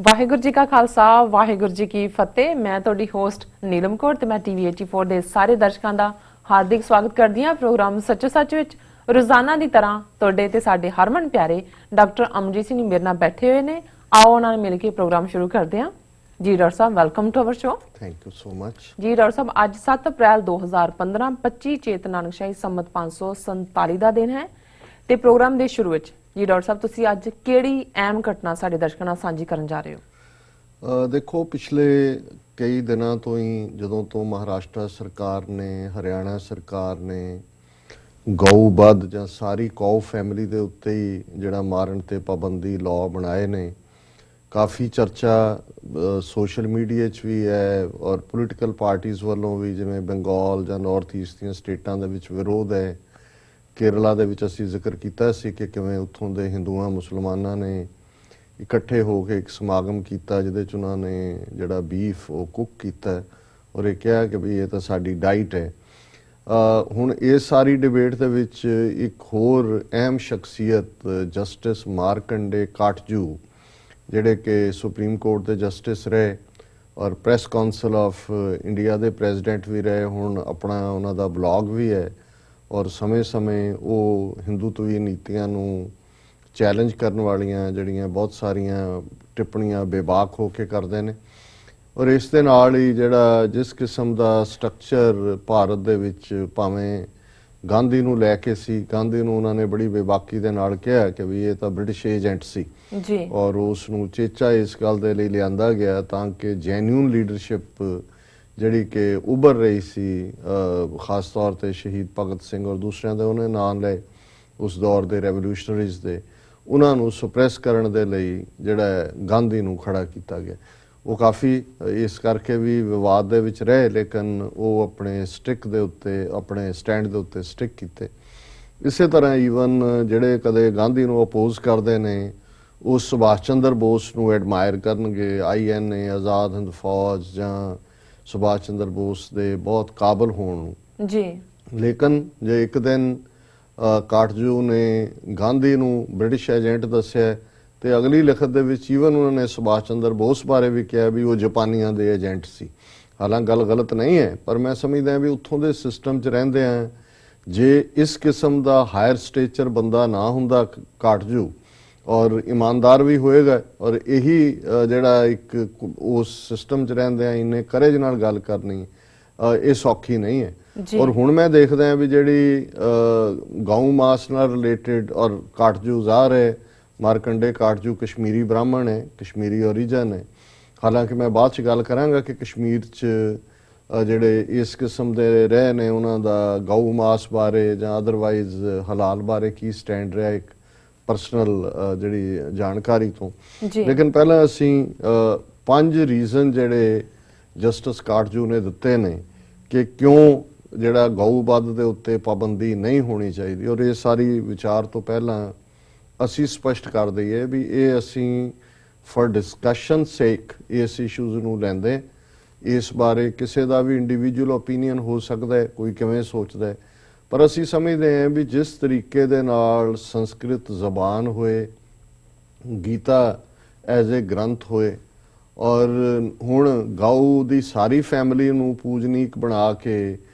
ਵਾਹਿਗੁਰੂ ਜੀ ਕਾ ਖਾਲਸਾ ਵਾਹਿਗੁਰੂ ਜੀ ਕੀ ਫਤਿਹ। ਮੈਂ ਤੁਹਾਡੀ ਹੋਸਟ ਨੀਲਮ ਕੌਰ ਤੇ ਮੈਂ ਟੀਵੀ 84 ਦੇ ਸਾਰੇ ਦਰਸ਼ਕਾਂ ਦਾ ਹਾਰਦਿਕ ਸਵਾਗਤ ਕਰਦੀ ਹਾਂ ਪ੍ਰੋਗਰਾਮ ਸੱਚੋ ਸੱਚ ਵਿੱਚ। ਰੋਜ਼ਾਨਾ ਦੀ ਤਰ੍ਹਾਂ ਤੁਹਾਡੇ ਤੇ ਸਾਡੇ ਹਰਮਨ ਪਿਆਰੇ ਡਾਕਟਰ ਅਮਰਜੀਤ ਸਿੰਘ ਮੇਰੇ ਨਾਲ ਬੈਠੇ ਹੋਏ ਨੇ। ਆਓ ਉਹਨਾਂ ਨਾਲ ਮਿਲ ਕੇ ਪ੍ਰੋਗਰਾਮ ਸ਼ੁਰੂ ਕਰਦੇ ਹਾਂ। ਜੀ ਡਾਕਟਰ ਸਾਹਿਬ, welcome to our show. Thank you so much. ਜੀ ਡਾਕਟਰ ਸਾਹਿਬ, ਅੱਜ 7 ਅਪ੍ਰੈਲ 2015 25 ਚੇਤ ਨਾਨਕਸ਼ਾਹੀ ਸੰਮਤ 547 ਦਾ ਦਿਨ ਹੈ ਤੇ ਪ੍ਰੋਗਰਾਮ ਦੇ ਸ਼ੁਰੂ ਵਿੱਚ ਜੀ ਡਾਕਟਰ ਸਾਹਿਬ ਤੁਸੀਂ ਅੱਜ ਕਿਹੜੀ ਅਹਿਮ ਘਟਨਾ ਸਾਡੇ ਦਰਸ਼ਕਾਂ ਨਾਲ ਸਾਂਝੀ ਕਰਨ ਜਾ ਰਹੇ ਹੋ? ਦੇਖੋ, ਪਿਛਲੇ ਕਈ ਦਿਨਾਂ ਤੋਂ ਹੀ ਜਦੋਂ ਤੋਂ ਮਹਾਰਾਸ਼ਟਰ ਸਰਕਾਰ ਨੇ, ਹਰਿਆਣਾ ਸਰਕਾਰ ਨੇ ਗਊ ਵੱਧ ਜਾਂ ਸਾਰੀ ਕੌ ਫੈਮਿਲੀ ਦੇ ਉੱਤੇ ਹੀ ਜਿਹੜਾ ਮਾਰਨ ਤੇ ਪਾਬੰਦੀ ਲਾਅ ਬਣਾਏ ਨੇ, ਕਾਫੀ ਚਰਚਾ ਸੋਸ਼ਲ ਮੀਡੀਆ 'ਚ ਵੀ ਹੈ ਔਰ ਪੋਲੀਟੀਕਲ ਪਾਰਟੀਆਂ ਵੱਲੋਂ ਵੀ, ਜਿਵੇਂ ਬੰਗਾਲ ਜਾਂ ਨਾਰਥ ਈਸਟ ਦੀਆਂ ਸਟੇਟਾਂ ਦੇ ਵਿੱਚ ਵਿਰੋਧ ਹੈ। ਕੇਰਲਾ ਦੇ ਵਿੱਚ ਅਸੀਂ ਜ਼ਿਕਰ ਕੀਤਾ ਸੀ ਕਿ ਕਿਵੇਂ ਉੱਥੋਂ ਦੇ ਹਿੰਦੂਆਂ ਮੁਸਲਮਾਨਾਂ ਨੇ ਇਕੱਠੇ ਹੋ ਕੇ ਇੱਕ ਸਮਾਗਮ ਕੀਤਾ ਜਿਹਦੇ 'ਚ ਉਹਨਾਂ ਨੇ ਜਿਹੜਾ ਬੀਫ ਉਹ ਕੁੱਕ ਕੀਤਾ ਔਰ ਇਹ ਕਿਹਾ ਕਿ ਵੀ ਇਹ ਤਾਂ ਸਾਡੀ ਡਾਈਟ ਹੈ। ਹੁਣ ਇਸ ਸਾਰੀ ਡਿਬੇਟ ਦੇ ਵਿੱਚ ਇੱਕ ਹੋਰ ਅਹਿਮ ਸ਼ਖਸੀਅਤ ਜਸਟਿਸ ਮਾਰਕੰਡੇ ਕਾਟਜੂ, ਜਿਹੜੇ ਕਿ ਸੁਪਰੀਮ ਕੋਰਟ ਦੇ ਜਸਟਿਸ ਰਹੇ ਔਰ ਪ੍ਰੈਸ ਕਾਉਂਸਲ ਆਫ ਇੰਡੀਆ ਦੇ ਪ੍ਰੈਜ਼ੀਡੈਂਟ ਵੀ ਰਹੇ, ਹੁਣ ਆਪਣਾ ਉਹਨਾਂ ਦਾ ਬਲੌਗ ਵੀ ਹੈ ਔਰ ਸਮੇਂ-ਸਮੇਂ ਉਹ ਹਿੰਦੂਤਵੀ ਨੀਤੀਆਂ ਨੂੰ ਚੈਲੰਜ ਕਰਨ ਵਾਲੀਆਂ ਜਿਹੜੀਆਂ ਬਹੁਤ ਸਾਰੀਆਂ ਟਿੱਪਣੀਆਂ ਬੇਬਾਕ ਹੋ ਕੇ ਕਰਦੇ ਨੇ। ਔਰ ਇਸ ਦੇ ਨਾਲ ਹੀ ਜਿਹੜਾ ਜਿਸ ਕਿਸਮ ਦਾ ਸਟਰਕਚਰ ਭਾਰਤ ਦੇ ਵਿੱਚ ਭਾਵੇਂ ਗਾਂਧੀ ਨੂੰ ਲੈ ਕੇ ਸੀ, ਗਾਂਧੀ ਨੂੰ ਉਹਨਾਂ ਨੇ ਬੜੀ ਬੇਬਾਕੀ ਦੇ ਨਾਲ ਕਿਹਾ ਕਿ ਵੀ ਇਹ ਤਾਂ ਬ੍ਰਿਟਿਸ਼ ਏਜੰਟ ਸੀ ਜੀ, ਔਰ ਉਸ ਨੂੰ ਚੇਚਾ ਇਸ ਗੱਲ ਦੇ ਲਈ ਲਿਆਂਦਾ ਗਿਆ ਤਾਂ ਕਿ ਜੈਨੂਇਨ ਲੀਡਰਸ਼ਿਪ ਜਿਹੜੀ ਕਿ ਉੱਭਰ ਰਹੀ ਸੀ, ਖਾਸ ਤੌਰ ਤੇ ਸ਼ਹੀਦ ਭਗਤ ਸਿੰਘ ਔਰ ਦੂਸਰਿਆਂ ਦੇ ਉਹਨੇ ਨਾਮ ਲਏ ਉਸ ਦੌਰ ਦੇ ਰੈਵੋਲੂਸ਼ਨਰੀਜ਼ ਦੇ, ਉਹਨਾਂ ਨੂੰ ਸੁਪਰੈਸ ਕਰਨ ਦੇ ਲਈ ਜਿਹੜਾ ਗਾਂਧੀ ਨੂੰ ਖੜਾ ਕੀਤਾ ਗਿਆ। ਉਹ ਕਾਫੀ ਇਸ ਕਰਕੇ ਵੀ ਵਿਵਾਦ ਦੇ ਵਿੱਚ ਰਹੇ, ਲੇਕਿਨ ਉਹ ਆਪਣੇ ਸਟਿਕ ਦੇ ਉੱਤੇ, ਆਪਣੇ ਸਟੈਂਡ ਦੇ ਉੱਤੇ ਸਟਿਕ ਕੀਤੇ। ਇਸੇ ਤਰ੍ਹਾਂ ਈਵਨ ਜਿਹੜੇ ਕਦੇ ਗਾਂਧੀ ਨੂੰ ਅਪੋਜ਼ ਕਰਦੇ ਨੇ ਉਹ ਸੁਭਾਸ਼ ਚੰਦਰ ਬੋਸ ਨੂੰ ਐਡਮਾਇਰ ਕਰਨਗੇ, INA, ਆਜ਼ਾਦ ਹਿੰਦ ਫੌਜ ਜਾਂ ਸੁਭਾਸ਼ ਚੰਦਰ ਬੋਸ ਦੇ ਬਹੁਤ ਕਾਬਲ ਹੋਣ ਨੂੰ ਜੀ। ਲੇਕਿਨ ਜੇ ਇੱਕ ਦਿਨ ਕਾਟਜੂ ਨੇ ਗਾਂਧੀ ਨੂੰ ਬ੍ਰਿਟਿਸ਼ ਏਜੰਟ ਦੱਸਿਆ ਤੇ ਅਗਲੀ ਲਿਖਤ ਦੇ ਵਿੱਚ ਈਵਨ ਉਹਨਾਂ ਨੇ ਸੁਭਾਸ਼ ਚੰਦਰ ਬੋਸ ਬਾਰੇ ਵੀ ਕਿਹਾ ਵੀ ਉਹ ਜਾਪਾਨੀਆਂ ਦੇ ਏਜੰਟ ਸੀ। ਹਾਲਾਂਕਿ ਗੱਲ ਗਲਤ ਨਹੀਂ ਹੈ, ਪਰ ਮੈਂ ਸਮਝਦਾ ਵੀ ਉੱਥੋਂ ਦੇ ਸਿਸਟਮ 'ਚ ਰਹਿੰਦੇ ਆ, ਜੇ ਇਸ ਕਿਸਮ ਦਾ ਹਾਇਰ ਸਟੇਚਰ ਬੰਦਾ ਨਾ ਹੁੰਦਾ ਕਾਟਜੂ ਔਰ ਇਮਾਨਦਾਰ ਵੀ ਹੋਏਗਾ ਔਰ ਇਹੀ ਜਿਹੜਾ ਇੱਕ ਉਸ ਸਿਸਟਮ 'ਚ ਰਹਿੰਦੇ ਆ ਇੰਨੇ ਕਰੇਜ ਨਾਲ ਗੱਲ ਕਰਨੀ ਇਹ ਸੌਖੀ ਨਹੀਂ ਹੈ। ਔਰ ਹੁਣ ਮੈਂ ਦੇਖਦਾ ਵੀ ਜਿਹੜੀ ਗਊ ਮਾਸ ਨਾਲ ਰਿਲੇਟਡ ਔਰ ਕਾਟਜੂ ਜ਼ਾਹਰ ਹੈ ਮਾਰਕੰਡੇ ਕਾਟਜੂ ਕਸ਼ਮੀਰੀ ਬ੍ਰਾਹਮਣ ਹੈ, ਕਸ਼ਮੀਰੀ ਓਰੀਜਨ ਹੈ। ਹਾਲਾਂਕਿ ਮੈਂ ਬਾਅਦ 'ਚ ਗੱਲ ਕਰਾਂਗਾ ਕਿ ਕਸ਼ਮੀਰ 'ਚ ਜਿਹੜੇ ਇਸ ਕਿਸਮ ਦੇ ਰਹੇ ਨੇ ਉਹਨਾਂ ਦਾ ਗਊ ਮਾਸ ਬਾਰੇ ਜਾਂ ਅਦਰਵਾਈਜ਼ ਹਲਾਲ ਬਾਰੇ ਕੀ ਸਟੈਂਡ ਰਿਹਾ ਇੱਕ ਪਰਸਨਲ ਜਿਹੜੀ ਜਾਣਕਾਰੀ ਤੋਂ। ਲੇਕਿਨ ਪਹਿਲਾਂ ਅਸੀਂ 5 ਰੀਜ਼ਨ ਜਿਹੜੇ ਜਸਟਿਸ ਕਾਟਜੂ ਨੇ ਦਿੱਤੇ ਨੇ ਕਿ ਕਿਉਂ ਜਿਹੜਾ ਗਊ ਵੱਧ ਦੇ ਉੱਤੇ ਪਾਬੰਦੀ ਨਹੀਂ ਹੋਣੀ ਚਾਹੀਦੀ, ਔਰ ਇਹ ਸਾਰੀ ਵਿਚਾਰ ਤੋਂ ਪਹਿਲਾਂ ਅਸੀਂ ਸਪਸ਼ਟ ਕਰ ਦਈਏ ਵੀ ਇਹ ਅਸੀਂ ਫॉर ਡਿਸਕਸ਼ਨ ਸੇਕ ਇਸ ਇਸ਼ੂਜ਼ ਨੂੰ ਲੈਂਦੇ। ਇਸ ਬਾਰੇ ਕਿਸੇ ਦਾ ਵੀ ਇੰਡੀਵਿਜੂਅਲ ਓਪੀਨੀਅਨ ਹੋ ਸਕਦਾ ਹੈ, ਕੋਈ ਕਿਵੇਂ ਸੋਚਦਾ ਹੈ, ਪਰ ਅਸੀਂ ਸਮਝਦੇ ਹਾਂ ਵੀ ਜਿਸ ਤਰੀਕੇ ਦੇ ਨਾਲ ਸੰਸਕ੍ਰਿਤ ਜ਼ਬਾਨ ਹੋਏ, ਗੀਤਾ ਐਜ਼ ਏ ਗ੍ਰੰਥ ਹੋਏ ਔਰ ਹੁਣ ਗਊ ਦੀ ਸਾਰੀ ਫੈਮਿਲੀ ਨੂੰ ਪੂਜਨੀਕ ਬਣਾ ਕੇ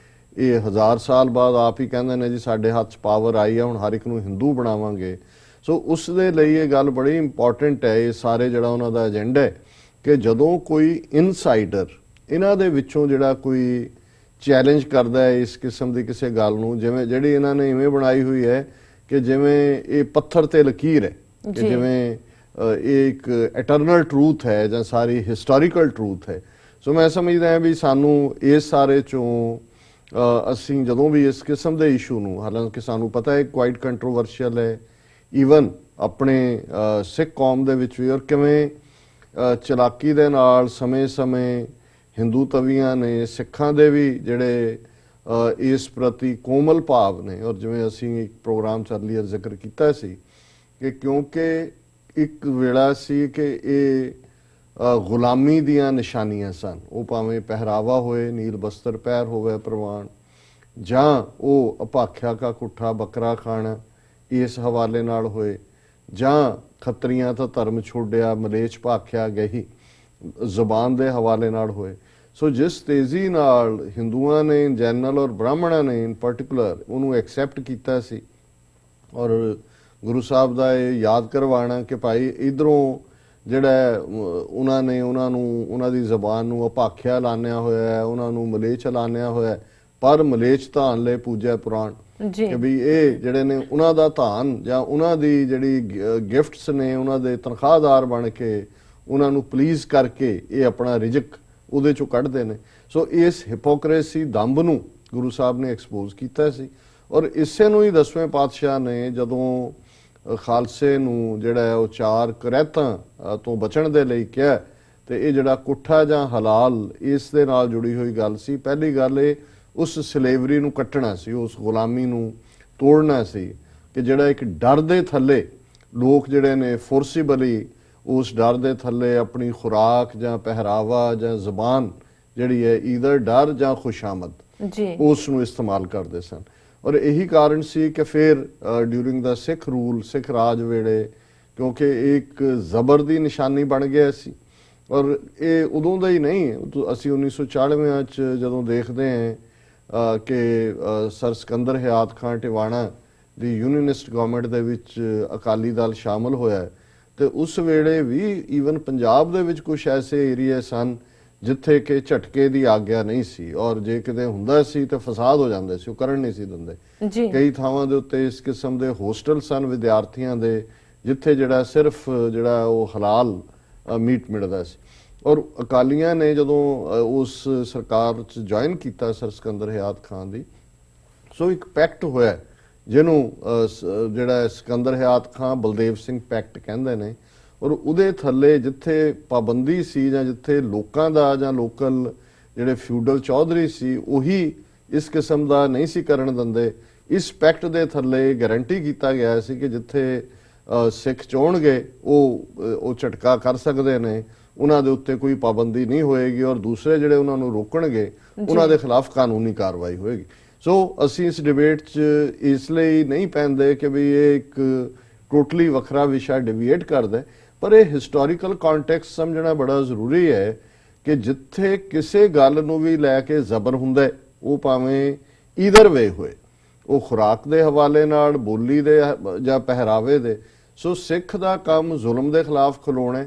ਇਹ 1000 ਸਾਲ ਬਾਅਦ ਆਪ ਹੀ ਕਹਿੰਦੇ ਨੇ ਜੀ ਸਾਡੇ ਹੱਥ 'ਚ ਪਾਵਰ ਆਈ ਹੈ, ਹੁਣ ਹਰ ਇੱਕ ਨੂੰ ਹਿੰਦੂ ਬਣਾਵਾਂਗੇ। ਸੋ ਉਸ ਦੇ ਲਈ ਇਹ ਗੱਲ ਬੜੀ ਇੰਪੋਰਟੈਂਟ ਹੈ, ਇਹ ਸਾਰੇ ਜਿਹੜਾ ਉਹਨਾਂ ਦਾ ਏਜੰਡਾ ਹੈ ਕਿ ਜਦੋਂ ਕੋਈ ਇਨਸਾਈਡਰ ਇਹਨਾਂ ਦੇ ਵਿੱਚੋਂ ਜਿਹੜਾ ਕੋਈ ਚੈਲੰਜ ਕਰਦਾ ਹੈ ਇਸ ਕਿਸਮ ਦੀ ਕਿਸੇ ਗੱਲ ਨੂੰ, ਜਿਵੇਂ ਜਿਹੜੀ ਇਹਨਾਂ ਨੇ ਇਵੇਂ ਬਣਾਈ ਹੋਈ ਹੈ ਕਿ ਜਿਵੇਂ ਇਹ ਪੱਥਰ ਤੇ ਲਕੀਰ ਹੈ, ਕਿ ਜਿਵੇਂ ਇਹ ਇੱਕ ਇਟਰਨਲ ਟਰੂਥ ਹੈ ਜਾਂ ਸਾਰੀ ਹਿਸਟੋਰੀਕਲ ਟਰੂਥ ਹੈ। ਸੋ ਮੈਂ ਸਮਝਦਾ ਹਾਂ ਵੀ ਸਾਨੂੰ ਇਸ ਸਾਰੇ ਚੋਂ ਅਸੀਂ ਜਦੋਂ ਵੀ ਇਸ ਕਿਸਮ ਦੇ ਇਸ਼ੂ ਨੂੰ, ਹਾਲਾਂਕਿ ਸਾਨੂੰ ਪਤਾ ਹੈ ਕੁਆਇਟ ਕੰਟਰੋਵਰਸ਼ੀਅਲ ਹੈ ਈਵਨ ਆਪਣੇ ਸਿੱਖ ਕੌਮ ਦੇ ਵਿੱਚ ਵੀ, ਔਰ ਕਿਵੇਂ ਚਲਾਕੀ ਦੇ ਨਾਲ ਸਮੇਂ-ਸਮੇਂ ਹਿੰਦੂ ਤਵੀਆਂ ਨੇ, ਸਿੱਖਾਂ ਦੇ ਵੀ ਜਿਹੜੇ ਇਸ ਪ੍ਰਤੀ ਕੋਮਲ ਭਾਵ ਨੇ, ਔਰ ਜਿਵੇਂ ਅਸੀਂ ਇੱਕ ਪ੍ਰੋਗਰਾਮ ਚੱਲੀਏ ਜ਼ਿਕਰ ਕੀਤਾ ਸੀ ਕਿ ਕਿਉਂਕਿ ਇੱਕ ਵੇਲਾ ਸੀ ਕਿ ਇਹ ਗੁਲਾਮੀ ਦੀਆਂ ਨਿਸ਼ਾਨੀਆਂ ਸਨ, ਉਹ ਭਾਵੇਂ ਪਹਿਰਾਵਾ ਹੋਏ, ਨੀਲ ਬਸਤਰ ਪਹਿਰ ਹੋਵੇ ਪ੍ਰਵਾਨ, ਜਾਂ ਉਹ ਅਪਾਖਿਆ ਕਾ ਕੁੱਠਾ ਬੱਕਰਾ ਖਾਣਾ ਇਸ ਹਵਾਲੇ ਨਾਲ ਹੋਏ, ਜਾਂ ਖੱਤਰੀਆਂ ਤਾਂ ਧਰਮ ਛੋੜਿਆ, ਮਲੇਛ ਭਾਖਿਆ ਗਹੀ ਜ਼ੁਬਾਨ ਦੇ ਹਵਾਲੇ ਨਾਲ ਹੋਏ। ਸੋ ਜਿਸ ਤੇਜ਼ੀ ਨਾਲ ਹਿੰਦੂਆਂ ਨੇ ਇਨ ਜਨਰਲ ਔਰ ਬ੍ਰਾਹਮਣਾਂ ਨੇ ਇਨ ਪਾਰਟਿਕੂਲਰ ਉਹਨੂੰ ਐਕਸੈਪਟ ਕੀਤਾ ਸੀ, ਔਰ ਗੁਰੂ ਸਾਹਿਬ ਦਾ ਇਹ ਯਾਦ ਕਰਵਾਉਣਾ ਕਿ ਭਾਈ ਇਧਰੋਂ ਜਿਹੜਾ ਉਹਨਾਂ ਨੇ ਉਹਨਾਂ ਦੀ ਜ਼ਬਾਨ ਨੂੰ ਅਪਾਖਿਆ ਲਾਣਿਆ ਹੋਇਆ ਹੈ, ਉਹਨਾਂ ਨੂੰ ਮਲੇਛ ਲਾਣਿਆ ਹੋਇਆ ਹੈ, ਪਰ ਮਲੇਛ ਧਾਨ ਲੈ ਪੂਜੈ ਪੁਰਾਣ, ਕਿ ਵੀ ਇਹ ਜਿਹੜੇ ਨੇ ਉਹਨਾਂ ਦਾ ਧਾਨ ਜਾਂ ਉਹਨਾਂ ਦੀ ਜਿਹੜੀ ਗਿਫਟਸ ਨੇ ਉਹਨਾਂ ਦੇ ਤਨਖਾਹਦਾਰ ਬਣ ਕੇ ਉਹਨਾਂ ਨੂੰ ਪਲੀਜ਼ ਕਰਕੇ ਇਹ ਆਪਣਾ ਰਿਜ਼ਕ ਉਹਦੇ ਚੋਂ ਕੱਢਦੇ ਨੇ। ਸੋ ਇਸ ਹਿਪੋਕ੍ਰੇਸੀ ਦੰਭ ਨੂੰ ਗੁਰੂ ਸਾਹਿਬ ਨੇ ਐਕਸਪੋਜ਼ ਕੀਤਾ ਸੀ, ਔਰ ਇਸੇ ਨੂੰ ਹੀ 10ਵੇਂ ਪਾਤਸ਼ਾਹ ਨੇ ਜਦੋਂ ਖਾਲਸੇ ਨੂੰ ਜਿਹੜਾ ਉਹ ਚਾਰ ਕਰੈਤਾਂ ਤੋਂ ਬਚਣ ਦੇ ਲਈ ਕਿਹਾ, ਤੇ ਇਹ ਜਿਹੜਾ ਕੁੱਠਾ ਜਾਂ ਹਲਾਲ ਇਸ ਦੇ ਨਾਲ ਜੁੜੀ ਹੋਈ ਗੱਲ ਸੀ। ਪਹਿਲੀ ਗੱਲ ਇਹ ਉਸ ਸਲੇਵਰੀ ਨੂੰ ਕੱਟਣਾ ਸੀ, ਉਸ ਗੁਲਾਮੀ ਨੂੰ ਤੋੜਨਾ ਸੀ, ਕਿ ਜਿਹੜਾ ਇੱਕ ਡਰ ਦੇ ਥੱਲੇ ਲੋਕ ਜਿਹੜੇ ਨੇ ਫੋਰਸੀਬਲੀ ਉਸ ਡਰ ਦੇ ਥੱਲੇ ਆਪਣੀ ਖੁਰਾਕ ਜਾਂ ਪਹਿਰਾਵਾ ਜਾਂ ਜ਼ਬਾਨ ਜਿਹੜੀ ਹੈ ਈਦਰ ਡਰ ਜਾਂ ਖੁਸ਼ਾਮਦ ਉਸ ਨੂੰ ਇਸਤੇਮਾਲ ਕਰਦੇ ਸਨ। ਔਰ ਇਹੀ ਕਾਰਨ ਸੀ ਕਿ ਫਿਰ ਡਿਊਰਿੰਗ ਦਾ ਸਿੱਖ ਰੂਲ, ਸਿੱਖ ਰਾਜ ਵੇਲੇ, ਕਿਉਂਕਿ ਇੱਕ ਜ਼ਬਰ ਦੀ ਨਿਸ਼ਾਨੀ ਬਣ ਗਿਆ ਸੀ। ਔਰ ਇਹ ਉਦੋਂ ਦਾ ਹੀ ਨਹੀਂ, ਅਸੀਂ 1940 ਚ ਜਦੋਂ ਦੇਖਦੇ ਹਾਂ ਕਿ ਸਰ ਸਿਕੰਦਰ ਹਯਾਤ ਖਾਨ ਟਿਵਾਣਾ ਦੀ ਯੂਨੀਅਨਿਸਟ ਗਵਰਨਮੈਂਟ ਦੇ ਵਿੱਚ ਅਕਾਲੀ ਦਲ ਸ਼ਾਮਲ ਹੋਇਆ, ਤੇ ਉਸ ਵੇਲੇ ਵੀ ਈਵਨ ਪੰਜਾਬ ਦੇ ਵਿੱਚ ਕੁਝ ਐਸੇ ਏਰੀਏ ਸਨ ਜਿੱਥੇ ਕਿ ਝਟਕੇ ਦੀ ਆਗਿਆ ਨਹੀਂ ਸੀ, ਔਰ ਜੇ ਕਿਤੇ ਹੁੰਦਾ ਸੀ ਤਾਂ ਫਸਾਦ ਹੋ ਜਾਂਦੇ ਸੀ, ਉਹ ਕਰਨ ਨਹੀਂ ਸੀ ਦਿੰਦੇ। ਕਈ ਥਾਵਾਂ ਦੇ ਉੱਤੇ ਇਸ ਕਿਸਮ ਦੇ ਹੋਸਟਲ ਸਨ ਵਿਦਿਆਰਥੀਆਂ ਦੇ, ਜਿੱਥੇ ਜਿਹੜਾ ਸਿਰਫ ਜਿਹੜਾ ਉਹ ਹਲਾਲ ਮੀਟ ਮਿਲਦਾ ਸੀ। ਔਰ ਅਕਾਲੀਆਂ ਨੇ ਜਦੋਂ ਉਸ ਸਰਕਾਰ 'ਚ ਜੁਆਇਨ ਕੀਤਾ ਸਰ ਸਿਕੰਦਰ ਹਯਾਤ ਖਾਨ ਦੀ, ਸੋ ਇੱਕ ਪੈਕਟ ਹੋਇਆ ਜਿਹਨੂੰ ਜਿਹੜਾ ਸਿਕੰਦਰ ਹਯਾਤ ਖਾਨ ਬਲਦੇਵ ਸਿੰਘ ਪੈਕਟ ਕਹਿੰਦੇ ਨੇ, ਔਰ ਉਹਦੇ ਥੱਲੇ ਜਿੱਥੇ ਪਾਬੰਦੀ ਸੀ ਜਾਂ ਜਿੱਥੇ ਲੋਕਾਂ ਦਾ ਜਾਂ ਲੋਕਲ ਜਿਹੜੇ ਫਿਊਡਲ ਚੌਧਰੀ ਸੀ ਉਹੀ ਇਸ ਕਿਸਮ ਦਾ ਨਹੀਂ ਸੀ ਕਰਨ ਦਿੰਦੇ, ਇਸ ਪੈਕਟ ਦੇ ਥੱਲੇ ਗਾਰੰਟੀ ਕੀਤਾ ਗਿਆ ਸੀ ਕਿ ਜਿੱਥੇ ਸਿੱਖ ਚਾਹਣਗੇ ਉਹ ਝਟਕਾ ਕਰ ਸਕਦੇ ਨੇ, ਉਹਨਾਂ ਦੇ ਉੱਤੇ ਕੋਈ ਪਾਬੰਦੀ ਨਹੀਂ ਹੋਏਗੀ, ਔਰ ਦੂਸਰੇ ਜਿਹੜੇ ਉਹਨਾਂ ਨੂੰ ਰੋਕਣਗੇ ਉਹਨਾਂ ਦੇ ਖਿਲਾਫ ਕਾਨੂੰਨੀ ਕਾਰਵਾਈ ਹੋਏਗੀ। ਸੋ ਅਸੀਂ ਇਸ ਡਿਬੇਟ 'ਚ ਇਸ ਲਈ ਨਹੀਂ ਪੈਂਦੇ ਕਿ ਵੀ ਇਹ ਇੱਕ ਟੋਟਲੀ ਵੱਖਰਾ ਵਿਸ਼ਾ ਡਿਬੇਟ ਕਰਦਾ, ਪਰ ਇਹ ਹਿਸਟੋਰੀਕਲ ਕੰਟੈਕਸਟ ਸਮਝਣਾ ਬੜਾ ਜ਼ਰੂਰੀ ਹੈ ਕਿ ਜਿੱਥੇ ਕਿਸੇ ਗੱਲ ਨੂੰ ਵੀ ਲੈ ਕੇ ਜ਼ਬਰ ਹੁੰਦਾ, ਉਹ ਭਾਵੇਂ ਈਦਰ ਵੇ ਹੋਏ, ਉਹ ਖੁਰਾਕ ਦੇ ਹਵਾਲੇ ਨਾਲ, ਬੋਲੀ ਦੇ ਜਾਂ ਪਹਿਰਾਵੇ ਦੇ। ਸੋ ਸਿੱਖ ਦਾ ਕੰਮ ਜ਼ੁਲਮ ਦੇ ਖਿਲਾਫ ਖਲੋਣਾ।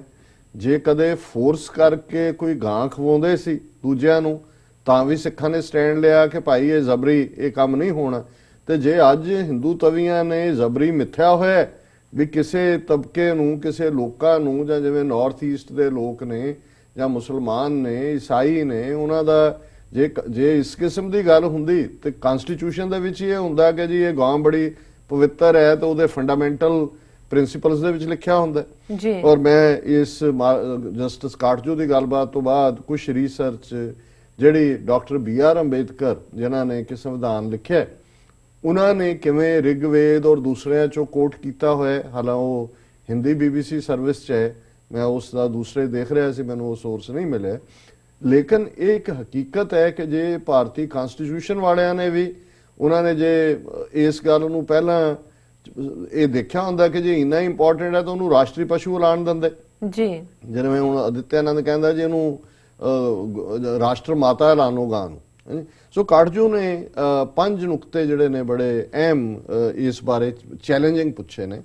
ਜੇ ਕਦੇ ਫੋਰਸ ਕਰਕੇ ਕੋਈ ਗਾਂ ਖਵਾਉਂਦੇ ਸੀ ਦੂਜਿਆਂ ਨੂੰ ਤਾਂ ਵੀ ਸਿੱਖਾਂ ਨੇ ਸਟੈਂਡ ਲਿਆ ਕਿ ਭਾਈ ਇਹ ਜ਼ਬਰੀ ਇਹ ਕੰਮ ਨਹੀਂ ਹੋਣਾ। ਤੇ ਜੇ ਅੱਜ ਹਿੰਦੂ ਤਵੀਆਂ ਨੇ ਜ਼ਬਰੀ ਮਿੱਥਿਆ ਹੋਇਆ ਵੀ ਕਿਸੇ ਤਬਕੇ ਨੂੰ, ਕਿਸੇ ਲੋਕਾਂ ਨੂੰ, ਜਾਂ ਜਿਵੇਂ ਨਾਰਥ ਈਸਟ ਦੇ ਲੋਕ ਨੇ ਜਾਂ ਮੁਸਲਮਾਨ ਨੇ, ਈਸਾਈ ਨੇ, ਉਹਨਾਂ ਦਾ ਜੇ ਇਸ ਕਿਸਮ ਦੀ ਗੱਲ ਹੁੰਦੀ ਤੇ ਕਨਸਟੀਟਿਊਸ਼ਨ ਦੇ ਵਿੱਚ ਇਹ ਹੁੰਦਾ ਕਿ ਜੀ ਇਹ ਗਾਂ ਬੜੀ ਪਵਿੱਤਰ ਹੈ ਤੇ ਉਹਦੇ ਫੰਡਾਮੈਂਟਲ ਪ੍ਰਿੰਸੀਪਲਸ ਦੇ ਵਿੱਚ ਲਿਖਿਆ ਹੁੰਦਾ ਜੀ। ਔਰ ਮੈਂ ਇਸ ਜਸਟਿਸ ਕਾਟਜੂ ਦੀ ਗੱਲਬਾਤ ਤੋਂ ਬਾਅਦ ਕੁਝ ਰਿਸਰਚ ਜਿਹੜੀ ਡਾਕਟਰ BR ਅੰਬੇਦਕਰ ਜਿਨ੍ਹਾਂ ਨੇ ਕਿ ਸੰਵਿਧਾਨ ਲਿਖਿਆ, ਉਹਨਾਂ ਨੇ ਕਿਵੇਂ ਰਿਗਵੇਦ ਔਰ ਦੂਸਰਿਆਂ ਚੋਂ ਕੋਟ ਕੀਤਾ ਹੋਇਆ, ਹਾਲਾਂਕਿ ਉਹ ਹਿੰਦੀ BBC ਸਰਵਿਸ 'ਚ ਹੈ, ਮੈਂ ਉਸ ਦਾ ਦੂਸਰੇ ਦੇਖ ਰਿਹਾ ਸੀ, ਮੈਨੂੰ ਉਹ ਸੋਰਸ ਨਹੀਂ ਮਿਲਿਆ, ਲੇਕਿਨ ਇਹ ਇੱਕ ਹਕੀਕਤ ਹੈ ਕਿ ਜੇ ਭਾਰਤੀ ਕਨਸਟੀਟਿਊਸ਼ਨ ਵਾਲਿਆਂ ਨੇ ਵੀ ਉਹਨਾਂ ਨੇ ਜੇ ਇਸ ਗੱਲ ਨੂੰ ਪਹਿਲਾਂ ਇਹ ਦੇਖਿਆ ਹੁੰਦਾ ਕਿ ਜੇ ਇੰਨਾ ਇੰਪੋਰਟੈਂਟ ਹੈ ਤਾਂ ਉਹਨੂੰ ਰਾਸ਼ਟਰੀ ਪਸ਼ੂ ਐਲਾਨ ਦਿੰਦੇ ਜੀ। ਜਿਵੇਂ ਹੁਣ ਅਦਿੱਤਿਆ ਆਨੰਦ ਕਹਿੰਦਾ ਜੀ ਇਹਨੂੰ ਰਾਸ਼ਟਰ ਮਾਤਾ ਐਲਾਨੋ ਗਾਂ ਨੂੰ। ਸੋ ਕਾਟਜੂ ਨੇ 5 ਨੁਕਤੇ ਜਿਹੜੇ ਨੇ ਬੜੇ ਅਹਿਮ ਇਸ ਬਾਰੇ ਚੈਲੰਜਿੰਗ ਪੁੱਛੇ ਨੇ।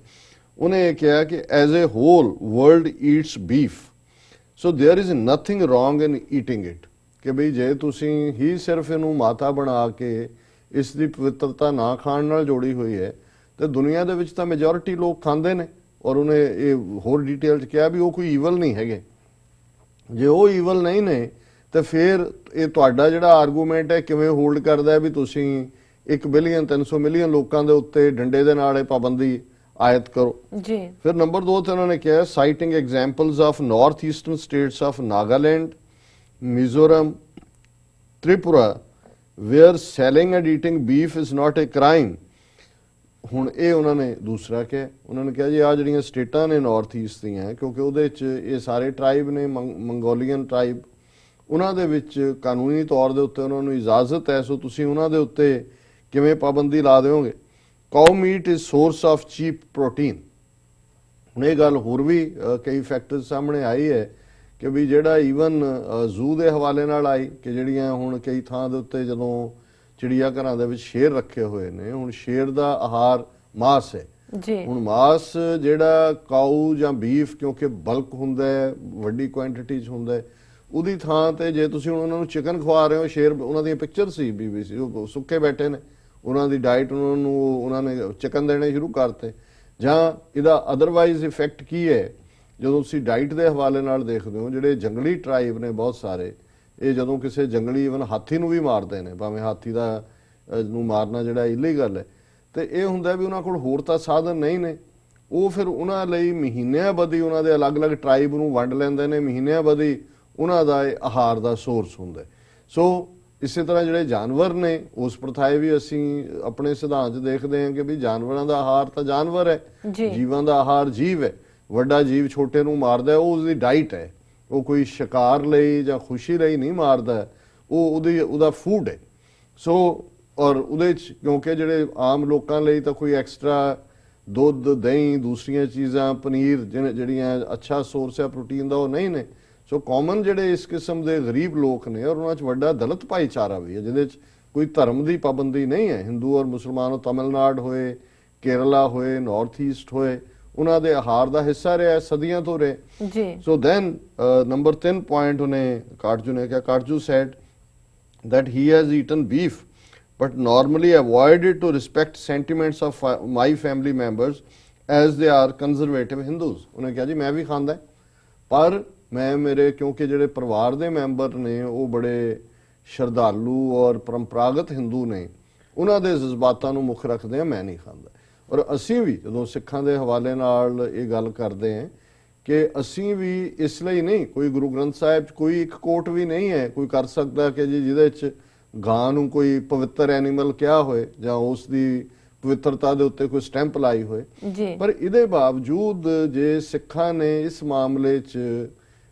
ਉਹਨੇ ਇਹ ਕਿਹਾ ਕਿ as a hole world Eats beef, so there is nothing wrong in eating it, ਕਿ ਬਈ ਜੇ ਤੁਸੀਂ ਹੀ ਸਿਰਫ ਇਹਨੂੰ ਮਾਤਾ ਬਣਾ ਕੇ ਇਸ ਦੀ ਪਵਿੱਤਰਤਾ ਨਾ ਖਾਣ ਨਾਲ ਜੋੜੀ ਹੋਈ ਹੈ ਤੇ ਦੁਨੀਆ ਦੇ ਵਿੱਚ ਤਾਂ ਮੈਜੋਰਿਟੀ ਲੋਕ ਖਾਂਦੇ ਨੇ। ਔਰ ਉਹਨੇ ਇਹ ਹੋਰ ਡਿਟੇਲ 'ਚ ਕਿਹਾ ਵੀ ਉਹ ਕੋਈ ਈਵਲ ਨਹੀਂ ਹੈਗੇ। ਜੇ ਉਹ ਈਵਲ ਨਹੀਂ ਨੇ ਤੇ ਫਿਰ ਇਹ ਤੁਹਾਡਾ ਜਿਹੜਾ ਆਰਗੂਮੈਂਟ ਹੈ ਕਿਵੇਂ ਹੋਲਡ ਕਰਦਾ ਵੀ ਤੁਸੀਂ 1 ਬਿਲੀਅਨ 300 ਮਿਲੀਅਨ ਲੋਕਾਂ ਦੇ ਉੱਤੇ ਡੰਡੇ ਦੇ ਨਾਲ ਇਹ ਪਾਬੰਦੀ ਆਇਤ ਕਰੋ ਜੀ। ਫਿਰ ਨੰਬਰ 2 ਤੇ ਉਹਨਾਂ ਨੇ ਕਿਹਾ citing examples of north eastern states of Nagaland, Mizoram, Tripura where selling and eating beef is not a crime. ਹੁਣ ਇਹ ਉਹਨਾਂ ਨੇ ਦੂਸਰਾ ਕਿਹਾ, ਉਹਨਾਂ ਨੇ ਕਿਹਾ ਜੀ ਆ ਜਿਹੜੀਆਂ ਸਟੇਟਾਂ ਨੇ ਨਾਰਥ ਈਸਟ ਦੀਆਂ, ਕਿਉਂਕਿ ਉਹਦੇ 'ਚ ਇਹ ਸਾਰੇ ਟਰਾਈਬ ਨੇ, ਮੰਗੋਲੀਅਨ ਟਰਾਈਬ, ਉਹਨਾਂ ਦੇ ਵਿੱਚ ਕਾਨੂੰਨੀ ਤੌਰ ਦੇ ਉੱਤੇ ਉਹਨਾਂ ਨੂੰ ਇਜਾਜ਼ਤ ਹੈ, ਸੋ ਤੁਸੀਂ ਉਹਨਾਂ ਦੇ ਉੱਤੇ ਕਿਵੇਂ ਪਾਬੰਦੀ ਲਾ ਦਿਓਗੇ। Cow meat is source of cheap protein, ਹੁਣ ਇਹ ਗੱਲ ਹੋਰ ਵੀ ਕਈ ਫੈਕਟਰ ਸਾਹਮਣੇ ਆਈ ਹੈ ਕਿ ਵੀ ਜਿਹੜਾ ਈਵਨ ਜ਼ੂ ਦੇ ਹਵਾਲੇ ਨਾਲ ਆਈ ਕਿ ਜਿਹੜੀਆਂ ਹੁਣ ਕਈ ਥਾਂ ਦੇ ਉੱਤੇ ਜਦੋਂ ਚਿੜੀਆ ਘਰਾਂ ਦੇ ਵਿੱਚ ਸ਼ੇਰ ਰੱਖੇ ਹੋਏ ਨੇ, ਹੁਣ ਸ਼ੇਰ ਦਾ ਆਹਾਰ ਮਾਸ ਹੈ ਜੀ। ਹੁਣ ਮਾਸ ਜਿਹੜਾ ਕਾਊ ਜਾਂ ਬੀਫ ਕਿਉਂਕਿ ਬਲਕ ਹੁੰਦਾ ਹੈ, ਵੱਡੀ ਕੁਆਂਟੀਟੀ 'ਚ ਹੁੰਦਾ ਹੈ, ਉਹਦੀ ਥਾਂ ਤੇ ਜੇ ਤੁਸੀਂ ਹੁਣ ਉਹਨਾਂ ਨੂੰ ਚਿਕਨ ਖਵਾ ਰਹੇ ਹੋ, ਸ਼ੇਰ ਉਹਨਾਂ ਦੀਆਂ ਪਿਕਚਰ ਸੀ BBC, ਉਹ ਸੁੱਕੇ ਬੈਠੇ ਨੇ, ਉਹਨਾਂ ਦੀ ਡਾਈਟ ਉਹਨਾਂ ਨੇ ਚਿਕਨ ਦੇਣੇ ਸ਼ੁਰੂ ਕਰਤੇ। ਜਾਂ ਇਹਦਾ ਅਦਰਵਾਈਜ਼ ਇਫੈਕਟ ਕੀ ਹੈ ਜਦੋਂ ਤੁਸੀਂ ਡਾਈਟ ਦੇ ਹਵਾਲੇ ਨਾਲ ਦੇਖਦੇ ਹੋ, ਜਿਹੜੇ ਜੰਗਲੀ ਟ੍ਰਾਈਬ ਨੇ ਬਹੁਤ ਸਾਰੇ, ਇਹ ਜਦੋਂ ਕਿਸੇ ਜੰਗਲੀ ਇਵਨ ਹਾਥੀ ਨੂੰ ਵੀ ਮਾਰਦੇ ਨੇ, ਭਾਵੇਂ ਹਾਥੀ ਦਾ ਨੂੰ ਮਾਰਨਾ ਜਿਹੜਾ ਇਲੀਗਲ ਹੈ, ਤੇ ਇਹ ਹੁੰਦਾ ਵੀ ਉਹਨਾਂ ਕੋਲ ਹੋਰ ਤਾਂ ਸਾਧਨ ਨਹੀਂ ਨੇ, ਉਹ ਫਿਰ ਉਹਨਾਂ ਲਈ ਮਹੀਨਿਆਂ ਬੱਧੀ ਉਹਨਾਂ ਦੇ ਅਲੱਗ-ਅਲੱਗ ਟ੍ਰਾਈਬ ਨੂੰ ਵੰਡ ਲੈਂਦੇ ਨੇ, ਮਹੀਨਿਆਂ ਬੱਧੀ ਉਹਨਾਂ ਦਾ ਇਹ ਆਹਾਰ ਦਾ ਸੋਰਸ ਹੁੰਦਾ। ਸੋ ਇਸੇ ਤਰ੍ਹਾਂ ਜਿਹੜੇ ਜਾਨਵਰ ਨੇ ਉਸ ਪ੍ਰਥਾਏ ਵੀ ਅਸੀਂ ਆਪਣੇ ਸਿਧਾਂਤ 'ਚ ਦੇਖਦੇ ਹਾਂ ਕਿ ਵੀ ਜਾਨਵਰਾਂ ਦਾ ਆਹਾਰ ਤਾਂ ਜਾਨਵਰ ਹੈ, ਜੀਵਾਂ ਦਾ ਆਹਾਰ ਜੀਵ ਹੈ। ਵੱਡਾ ਜੀਵ ਛੋਟੇ ਨੂੰ ਮਾਰਦਾ, ਉਹ ਉਸਦੀ ਡਾਈਟ ਹੈ, ਉਹ ਕੋਈ ਸ਼ਿਕਾਰ ਲਈ ਜਾਂ ਖੁਸ਼ੀ ਲਈ ਨਹੀਂ ਮਾਰਦਾ, ਉਹ ਉਹਦਾ ਫੂਡ ਹੈ। ਸੋ ਔਰ ਉਹਦੇ 'ਚ ਕਿਉਂਕਿ ਜਿਹੜੇ ਆਮ ਲੋਕਾਂ ਲਈ ਤਾਂ ਕੋਈ ਐਕਸਟਰਾ ਦੁੱਧ, ਦਹੀਂ, ਦੂਸਰੀਆਂ ਚੀਜ਼ਾਂ, ਪਨੀਰ ਜਿਹੜੀਆਂ ਅੱਛਾ ਸੋਰਸ ਹੈ ਪ੍ਰੋਟੀਨ ਦਾ, ਉਹ ਨਹੀਂ ਨੇ। ਸੋ ਕਾਮਨ ਜਿਹੜੇ ਇਸ ਕਿਸਮ ਦੇ ਗਰੀਬ ਲੋਕ ਨੇ, ਔਰ ਉਹਨਾਂ 'ਚ ਵੱਡਾ ਦਲਿਤ ਭਾਈਚਾਰਾ ਵੀ ਹੈ ਜਿਹਦੇ 'ਚ ਕੋਈ ਧਰਮ ਦੀ ਪਾਬੰਦੀ ਨਹੀਂ ਹੈ। ਹਿੰਦੂ ਔਰ ਮੁਸਲਮਾਨ ਤਮਿਲਨਾਡੂ ਹੋਏ, ਕੇਰਲਾ ਹੋਏ, ਨਾਰਥ ਈਸਟ ਹੋਏ, ਉਹਨਾਂ ਦੇ ਆਹਾਰ ਦਾ ਹਿੱਸਾ ਰਿਹਾ ਸਦੀਆਂ ਤੋਂ ਰਹੇ ਜੀ। ਸੋ ਦੈਨ ਨੰਬਰ 3 ਪੁਆਇੰਟ ਉਹਨੇ ਕਾਟਜੂ ਨੇ ਕਿਹਾ, Katju sad that he has eaten beef but normally avoided to respect sentiments of my family members as they are conservative Hindus। ਉਹਨੇ ਕਿਹਾ ਜੀ ਮੈਂ ਵੀ ਖਾਂਦਾ, ਪਰ ਮੈਂ ਮੇਰੇ ਕਿਉਂਕਿ ਜਿਹੜੇ ਪਰਿਵਾਰ ਦੇ ਮੈਂਬਰ ਨੇ ਉਹ ਬੜੇ ਸ਼ਰਧਾਲੂ ਔਰ ਪਰੰਪਰਾਗਤ ਹਿੰਦੂ ਨੇ, ਉਹਨਾਂ ਦੇ ਜਜ਼ਬਾਤਾਂ ਨੂੰ ਮੁੱਖ ਰੱਖਦੇ ਆ, ਮੈਂ ਨਹੀਂ ਖਾਂਦਾ। ਔਰ ਅਸੀਂ ਵੀ ਜਦੋਂ ਸਿੱਖਾਂ ਦੇ ਹਵਾਲੇ ਨਾਲ ਇਹ ਗੱਲ ਕਰਦੇ ਹਾਂ ਕਿ ਅਸੀਂ ਵੀ ਇਸ ਲਈ ਨਹੀਂ, ਕੋਈ ਗੁਰੂ ਗ੍ਰੰਥ ਸਾਹਿਬ 'ਚ ਕੋਈ ਇੱਕ ਕੋਟ ਵੀ ਨਹੀਂ ਹੈ ਕੋਈ ਕਰ ਸਕਦਾ ਕਿ ਜੀ ਜਿਹਦੇ 'ਚ ਗਾਂ ਨੂੰ ਕੋਈ ਪਵਿੱਤਰ ਐਨੀਮਲ ਕਿਹਾ ਹੋਏ ਜਾਂ ਉਸ ਦੀ ਪਵਿੱਤਰਤਾ ਦੇ ਉੱਤੇ ਕੋਈ ਸਟੈਂਪ ਲਾਈ ਹੋਏ। ਪਰ ਇਹਦੇ ਬਾਵਜੂਦ ਜੇ ਸਿੱਖਾਂ ਨੇ ਇਸ ਮਾਮਲੇ 'ਚ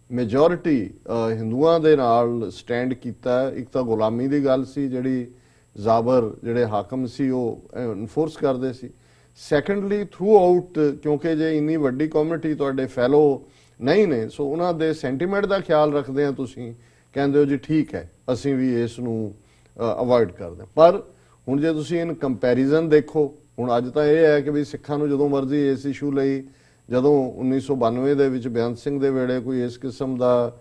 ਮੈਜੋਰਿਟੀ ਹਿੰਦੂਆਂ ਦੇ ਨਾਲ ਸਟੈਂਡ ਕੀਤਾ, ਇੱਕ ਤਾਂ ਗੁਲਾਮੀ ਦੀ ਗੱਲ ਸੀ ਜਿਹੜੀ ਜ਼ਾਬਰ ਜਿਹੜੇ ਹਾਕਮ ਸੀ ਉਹ ਇਨਫੋਰਸ ਕਰਦੇ ਸੀ, ਸੈਕੰਡਲੀ ਥਰੂ ਆਊਟ ਕਿਉਂਕਿ ਜੇ ਇੰਨੀ ਵੱਡੀ ਕਮਿਊਨਿਟੀ ਤੁਹਾਡੇ ਫੈਲੋ ਨਹੀਂ ਨੇ, ਸੋ ਉਹਨਾਂ ਦੇ ਸੈਂਟੀਮੈਂਟ ਦਾ ਖਿਆਲ ਰੱਖਦੇ ਆ, ਤੁਸੀਂ ਕਹਿੰਦੇ ਹੋ ਜੀ ਠੀਕ ਹੈ ਅਸੀਂ ਵੀ ਇਸ ਨੂੰ ਅਵੋਇਡ ਕਰਦੇ। ਪਰ ਹੁਣ ਜੇ ਤੁਸੀਂ ਇਨ ਕੰਪੈਰੀਜ਼ਨ ਦੇਖੋ, ਹੁਣ ਅੱਜ ਤਾਂ ਇਹ ਹੈ ਕਿ ਵੀ ਸਿੱਖਾਂ ਨੂੰ ਜਦੋਂ ਮਰਜ਼ੀ ਇਸ ਇਸ਼ੂ ਲਈ, ਜਦੋਂ 1992 ਦੇ ਵਿੱਚ ਬੇਅੰਤ ਸਿੰਘ ਦੇ ਵੇਲੇ ਕੋਈ ਇਸ ਕਿਸਮ ਦਾ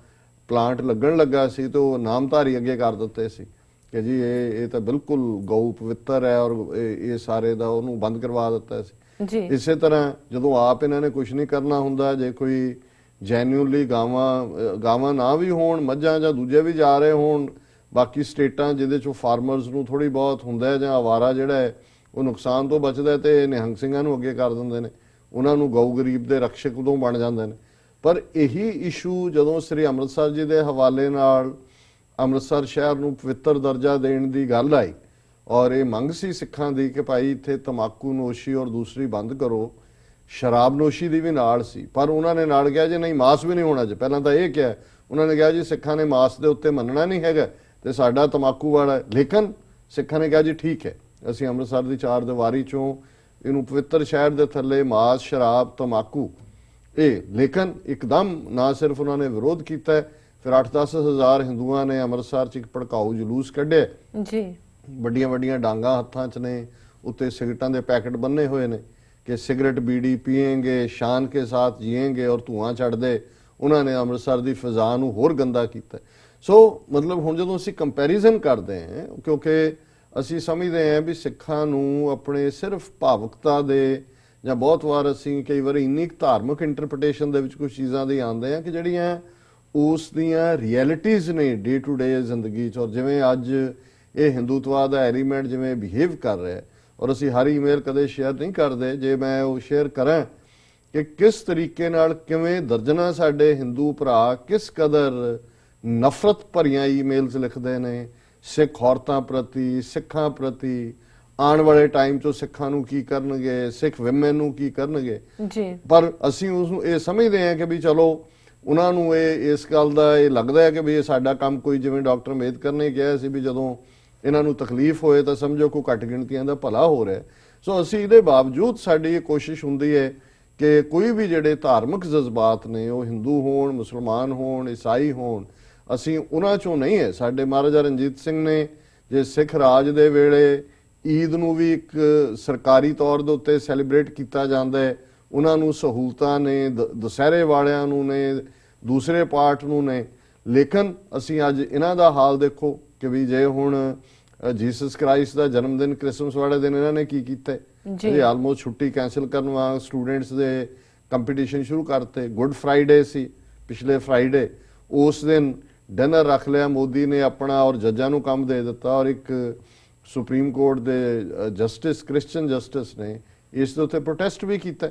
ਪਲਾਂਟ ਲੱਗਣ ਲੱਗਾ ਸੀ ਤੇ ਉਹ ਨਾਮਧਾਰੀ ਅੱਗੇ ਕਰ ਦਿੱਤੇ ਸੀ ਕਿ ਜੀ ਇਹ ਤਾਂ ਬਿਲਕੁਲ ਗਊ ਪਵਿੱਤਰ ਹੈ ਔਰ ਇਹ ਸਾਰੇ ਦਾ ਉਹਨੂੰ ਬੰਦ ਕਰਵਾ ਦਿੱਤਾ ਸੀ ਜੀ। ਇਸੇ ਤਰ੍ਹਾਂ ਜਦੋਂ ਆਪ ਇਹਨਾਂ ਨੇ ਕੁਝ ਨਹੀਂ ਕਰਨਾ ਹੁੰਦਾ, ਜੇ ਕੋਈ ਜੈਨੂਇਨਲੀ ਗਾਵਾਂ ਨਾ ਵੀ ਹੋਣ, ਮੱਝਾਂ ਜਾਂ ਦੂਜੇ ਵੀ ਜਾ ਰਹੇ ਹੋਣ ਬਾਕੀ ਸਟੇਟਾਂ ਜਿਹਦੇ ਚੋਂ ਫਾਰਮਰਸ ਨੂੰ ਥੋੜੀ ਬਹੁਤ ਹੁੰਦਾ ਹੈ ਜਾਂ ਆਵਾਰਾ ਜਿਹੜਾ ਹੈ ਉਹ ਨੁਕਸਾਨ ਤੋਂ ਬਚਦਾ, ਤੇ ਨਿਹੰਗ ਸਿੰਘਾਂ ਨੂੰ ਅੱਗੇ ਕਰ ਦਿੰਦੇ ਨੇ, ਉਹਨਾਂ ਨੂੰ ਗਊ ਗਰੀਬ ਦੇ ਰਕਸ਼ਕ ਉਦੋਂ ਬਣ ਜਾਂਦੇ ਨੇ। ਪਰ ਇਹੀ ਇਸ਼ੂ ਜਦੋਂ ਸ੍ਰੀ ਅੰਮ੍ਰਿਤਸਰ ਜੀ ਦੇ ਹਵਾਲੇ ਨਾਲ ਅੰਮ੍ਰਿਤਸਰ ਸ਼ਹਿਰ ਨੂੰ ਪਵਿੱਤਰ ਦਰਜਾ ਦੇਣ ਦੀ ਗੱਲ ਆਈ ਔਰ ਇਹ ਮੰਗ ਸੀ ਸਿੱਖਾਂ ਦੀ ਕਿ ਭਾਈ ਇੱਥੇ ਤਮਾਕੂ ਨੋਸ਼ੀ ਔਰ ਦੂਸਰੀ ਬੰਦ ਕਰੋ, ਸ਼ਰਾਬ ਨੋਸ਼ੀ ਦੀ ਵੀ ਨਾਲ ਸੀ, ਪਰ ਉਹਨਾਂ ਨੇ ਨਾਲ ਕਿਹਾ ਜੀ ਨਹੀਂ ਮਾਸ ਵੀ ਨਹੀਂ ਹੋਣਾ ਜੀ। ਪਹਿਲਾਂ ਤਾਂ ਇਹ ਕਿਹਾ ਉਹਨਾਂ ਨੇ ਕਿਹਾ ਜੀ ਸਿੱਖਾਂ ਨੇ ਮਾਸ ਦੇ ਉੱਤੇ ਮੰਨਣਾ ਨਹੀਂ ਹੈਗਾ ਤੇ ਸਾਡਾ ਤਮਾਕੂ ਵਾਲਾ, ਲੇਕਿਨ ਸਿੱਖਾਂ ਨੇ ਕਿਹਾ ਜੀ ਠੀਕ ਹੈ ਅਸੀਂ ਅੰਮ੍ਰਿਤਸਰ ਦੀ ਚਾਰ ਦੀਵਾਰੀ ਚੋਂ ਇਹਨੂੰ ਪਵਿੱਤਰ ਸ਼ਹਿਰ ਦੇ ਥੱਲੇ ਮਾਸ, ਸ਼ਰਾਬ, ਤਮਾਕੂ ਇਹ, ਲੇਕਿਨ ਇੱਕਦਮ ਨਾ ਸਿਰਫ ਉਹਨਾਂ ਨੇ ਵਿਰੋਧ ਕੀਤਾ, ਫਿਰ 8-10 ਹਜ਼ਾਰ ਹਿੰਦੂਆਂ ਨੇ ਅੰਮ੍ਰਿਤਸਰ 'ਚ ਇੱਕ ਭੜਕਾਊ ਜਲੂਸ ਕੱਢਿਆ ਜੀ, ਵੱਡੀਆਂ ਵੱਡੀਆਂ ਡਾਂਗਾਂ ਹੱਥਾਂ 'ਚ ਨੇ, ਉੱਤੇ ਸਿਗਰਟਾਂ ਦੇ ਪੈਕਟ ਬੰਨੇ ਹੋਏ ਨੇ ਕਿ ਸਿਗਰਟ ਬੀੜੀ ਪੀਏਂਗੇ, ਸ਼ਾਨ ਕੇ ਸਾਥ ਜੀਏਂਗੇ ਔਰ ਧੂਆਂ ਛੱਡਦੇ। ਉਹਨਾਂ ਨੇ ਅੰਮ੍ਰਿਤਸਰ ਦੀ ਫਿਜ਼ਾ ਨੂੰ ਹੋਰ ਗੰਦਾ ਕੀਤਾ। ਸੋ ਮਤਲਬ ਹੁਣ ਜਦੋਂ ਅਸੀਂ ਕੰਪੈਰੀਜ਼ਨ ਕਰਦੇ ਹਾਂ, ਕਿਉਂਕਿ ਅਸੀਂ ਸਮਝਦੇ ਹਾਂ ਵੀ ਸਿੱਖਾਂ ਨੂੰ ਆਪਣੇ ਸਿਰਫ ਭਾਵੁਕਤਾ ਦੇ ਜਾਂ ਬਹੁਤ ਵਾਰ ਅਸੀਂ ਕਈ ਵਾਰ ਇੰਨੀ ਧਾਰਮਿਕ ਇੰਟਰਪ੍ਰੀਟੇਸ਼ਨ ਦੇ ਵਿੱਚ ਕੁਝ ਚੀਜ਼ਾਂ ਦੀ ਆਉਂਦੇ ਆ ਕਿ ਜਿਹੜੀਆਂ ਉਸ ਦੀਆਂ ਰਿਐਲਿਟੀਜ਼ ਨੇ ਡੇ ਟੂ ਡੇ ਜ਼ਿੰਦਗੀ 'ਚ, ਔਰ ਜਿਵੇਂ ਅੱਜ ਇਹ ਹਿੰਦੂਤਵਾ ਦਾ ਐਲੀਮੈਂਟ ਜਿਵੇਂ ਬਿਹੇਵ ਕਰ ਰਿਹਾ, ਔਰ ਅਸੀਂ ਹਰ ਈਮੇਲ ਕਦੇ ਸ਼ੇਅਰ ਨਹੀਂ ਕਰਦੇ, ਜੇ ਮੈਂ ਉਹ ਸ਼ੇਅਰ ਕਰਾਂ ਕਿ ਕਿਸ ਤਰੀਕੇ ਨਾਲ ਕਿਵੇਂ ਦਰਜਨਾਂ ਸਾਡੇ ਹਿੰਦੂ ਭਰਾ ਕਿਸ ਕਦਰ ਨਫ਼ਰਤ ਭਰੀਆਂ ਈਮੇਲਸ ਲਿਖਦੇ ਨੇ ਸਿੱਖ ਔਰਤਾਂ ਪ੍ਰਤੀ, ਸਿੱਖਾਂ ਪ੍ਰਤੀ, ਆਉਣ ਵਾਲੇ ਟਾਈਮ 'ਚੋਂ ਸਿੱਖਾਂ ਨੂੰ ਕੀ ਕਰਨਗੇ, ਸਿੱਖ ਵਿਮਨ ਨੂੰ ਕੀ ਕਰਨਗੇ ਜੀ। ਪਰ ਅਸੀਂ ਉਸ ਨੂੰ ਇਹ ਸਮਝਦੇ ਹਾਂ ਕਿ ਵੀ ਚਲੋ ਉਹਨਾਂ ਨੂੰ ਇਸ ਗੱਲ ਦਾ ਇਹ ਲੱਗਦਾ ਹੈ ਕਿ ਵੀ ਇਹ ਸਾਡਾ ਕੰਮ ਕੋਈ, ਜਿਵੇਂ ਡਾਕਟਰ ਅੰਬੇਦਕਰ ਨੇ ਕਿਹਾ ਸੀ ਵੀ ਜਦੋਂ ਇਹਨਾਂ ਨੂੰ ਤਕਲੀਫ ਹੋਏ ਤਾਂ ਸਮਝੋ ਕੋਈ ਘੱਟ ਗਿਣਤੀਆਂ ਦਾ ਭਲਾ ਹੋ ਰਿਹਾ। ਸੋ ਅਸੀਂ ਇਹਦੇ ਬਾਵਜੂਦ ਸਾਡੀ ਇਹ ਕੋਸ਼ਿਸ਼ ਹੁੰਦੀ ਹੈ ਕਿ ਕੋਈ ਵੀ ਜਿਹੜੇ ਧਾਰਮਿਕ ਜਜ਼ਬਾਤ ਨੇ ਉਹ ਹਿੰਦੂ ਹੋਣ, ਮੁਸਲਮਾਨ ਹੋਣ, ਈਸਾਈ ਹੋਣ, ਅਸੀਂ ਉਹਨਾਂ ਚੋਂ ਨਹੀਂ ਹੈ। ਸਾਡੇ ਮਹਾਰਾਜਾ ਰਣਜੀਤ ਸਿੰਘ ਨੇ ਜੇ ਸਿੱਖ ਰਾਜ ਦੇ ਵੇਲੇ ਈਦ ਨੂੰ ਵੀ ਇੱਕ ਸਰਕਾਰੀ ਤੌਰ ਦੇ ਉੱਤੇ ਸੈਲੀਬ੍ਰੇਟ ਕੀਤਾ ਜਾਂਦਾ ਹੈ, ਉਹਨਾਂ ਨੂੰ ਸਹੂਲਤਾਂ ਨੇ, ਦੁਸਹਿਰੇ ਵਾਲਿਆਂ ਨੂੰ ਨੇ, ਦੂਸਰੇ ਪਾਠ ਨੂੰ ਨੇ। ਲੇਕਿਨ ਅਸੀਂ ਅੱਜ ਇਹਨਾਂ ਦਾ ਹਾਲ ਦੇਖੋ ਕਿ ਵੀ ਜੇ ਹੁਣ ਜੀਸਸ ਕ੍ਰਾਈਸਟ ਦਾ ਜਨਮ ਦਿਨ ਕ੍ਰਿਸਮਸ ਵਾਲੇ ਦਿਨ ਇਹਨਾਂ ਨੇ ਕੀ ਕੀਤਾ ਜੀ, ਆਲਮੋਸਟ ਛੁੱਟੀ ਕੈਂਸਲ ਕਰਨ ਵਾਂਗ ਸਟੂਡੈਂਟਸ ਦੇ ਕੰਪੀਟੀਸ਼ਨ ਸ਼ੁਰੂ ਕਰਤੇ। ਗੁੱਡ ਫਰਾਈਡੇ ਸੀ ਪਿਛਲੇ ਫਰਾਈਡੇ, ਉਸ ਦਿਨ ਡਿਨਰ ਰੱਖ ਲਿਆ ਮੋਦੀ ਨੇ ਆਪਣਾ ਔਰ ਜੱਜਾਂ ਨੂੰ ਕੰਮ ਦੇ ਦਿੱਤਾ, ਔਰ ਇੱਕ ਸੁਪਰੀਮ ਕੋਰਟ ਦੇ ਜਸਟਿਸ, ਕ੍ਰਿਸਚੀਅਨ ਜਸਟਿਸ ਨੇ ਇਸ ਦੇ ਉੱਤੇ ਪ੍ਰੋਟੈਸਟ ਵੀ ਕੀਤਾ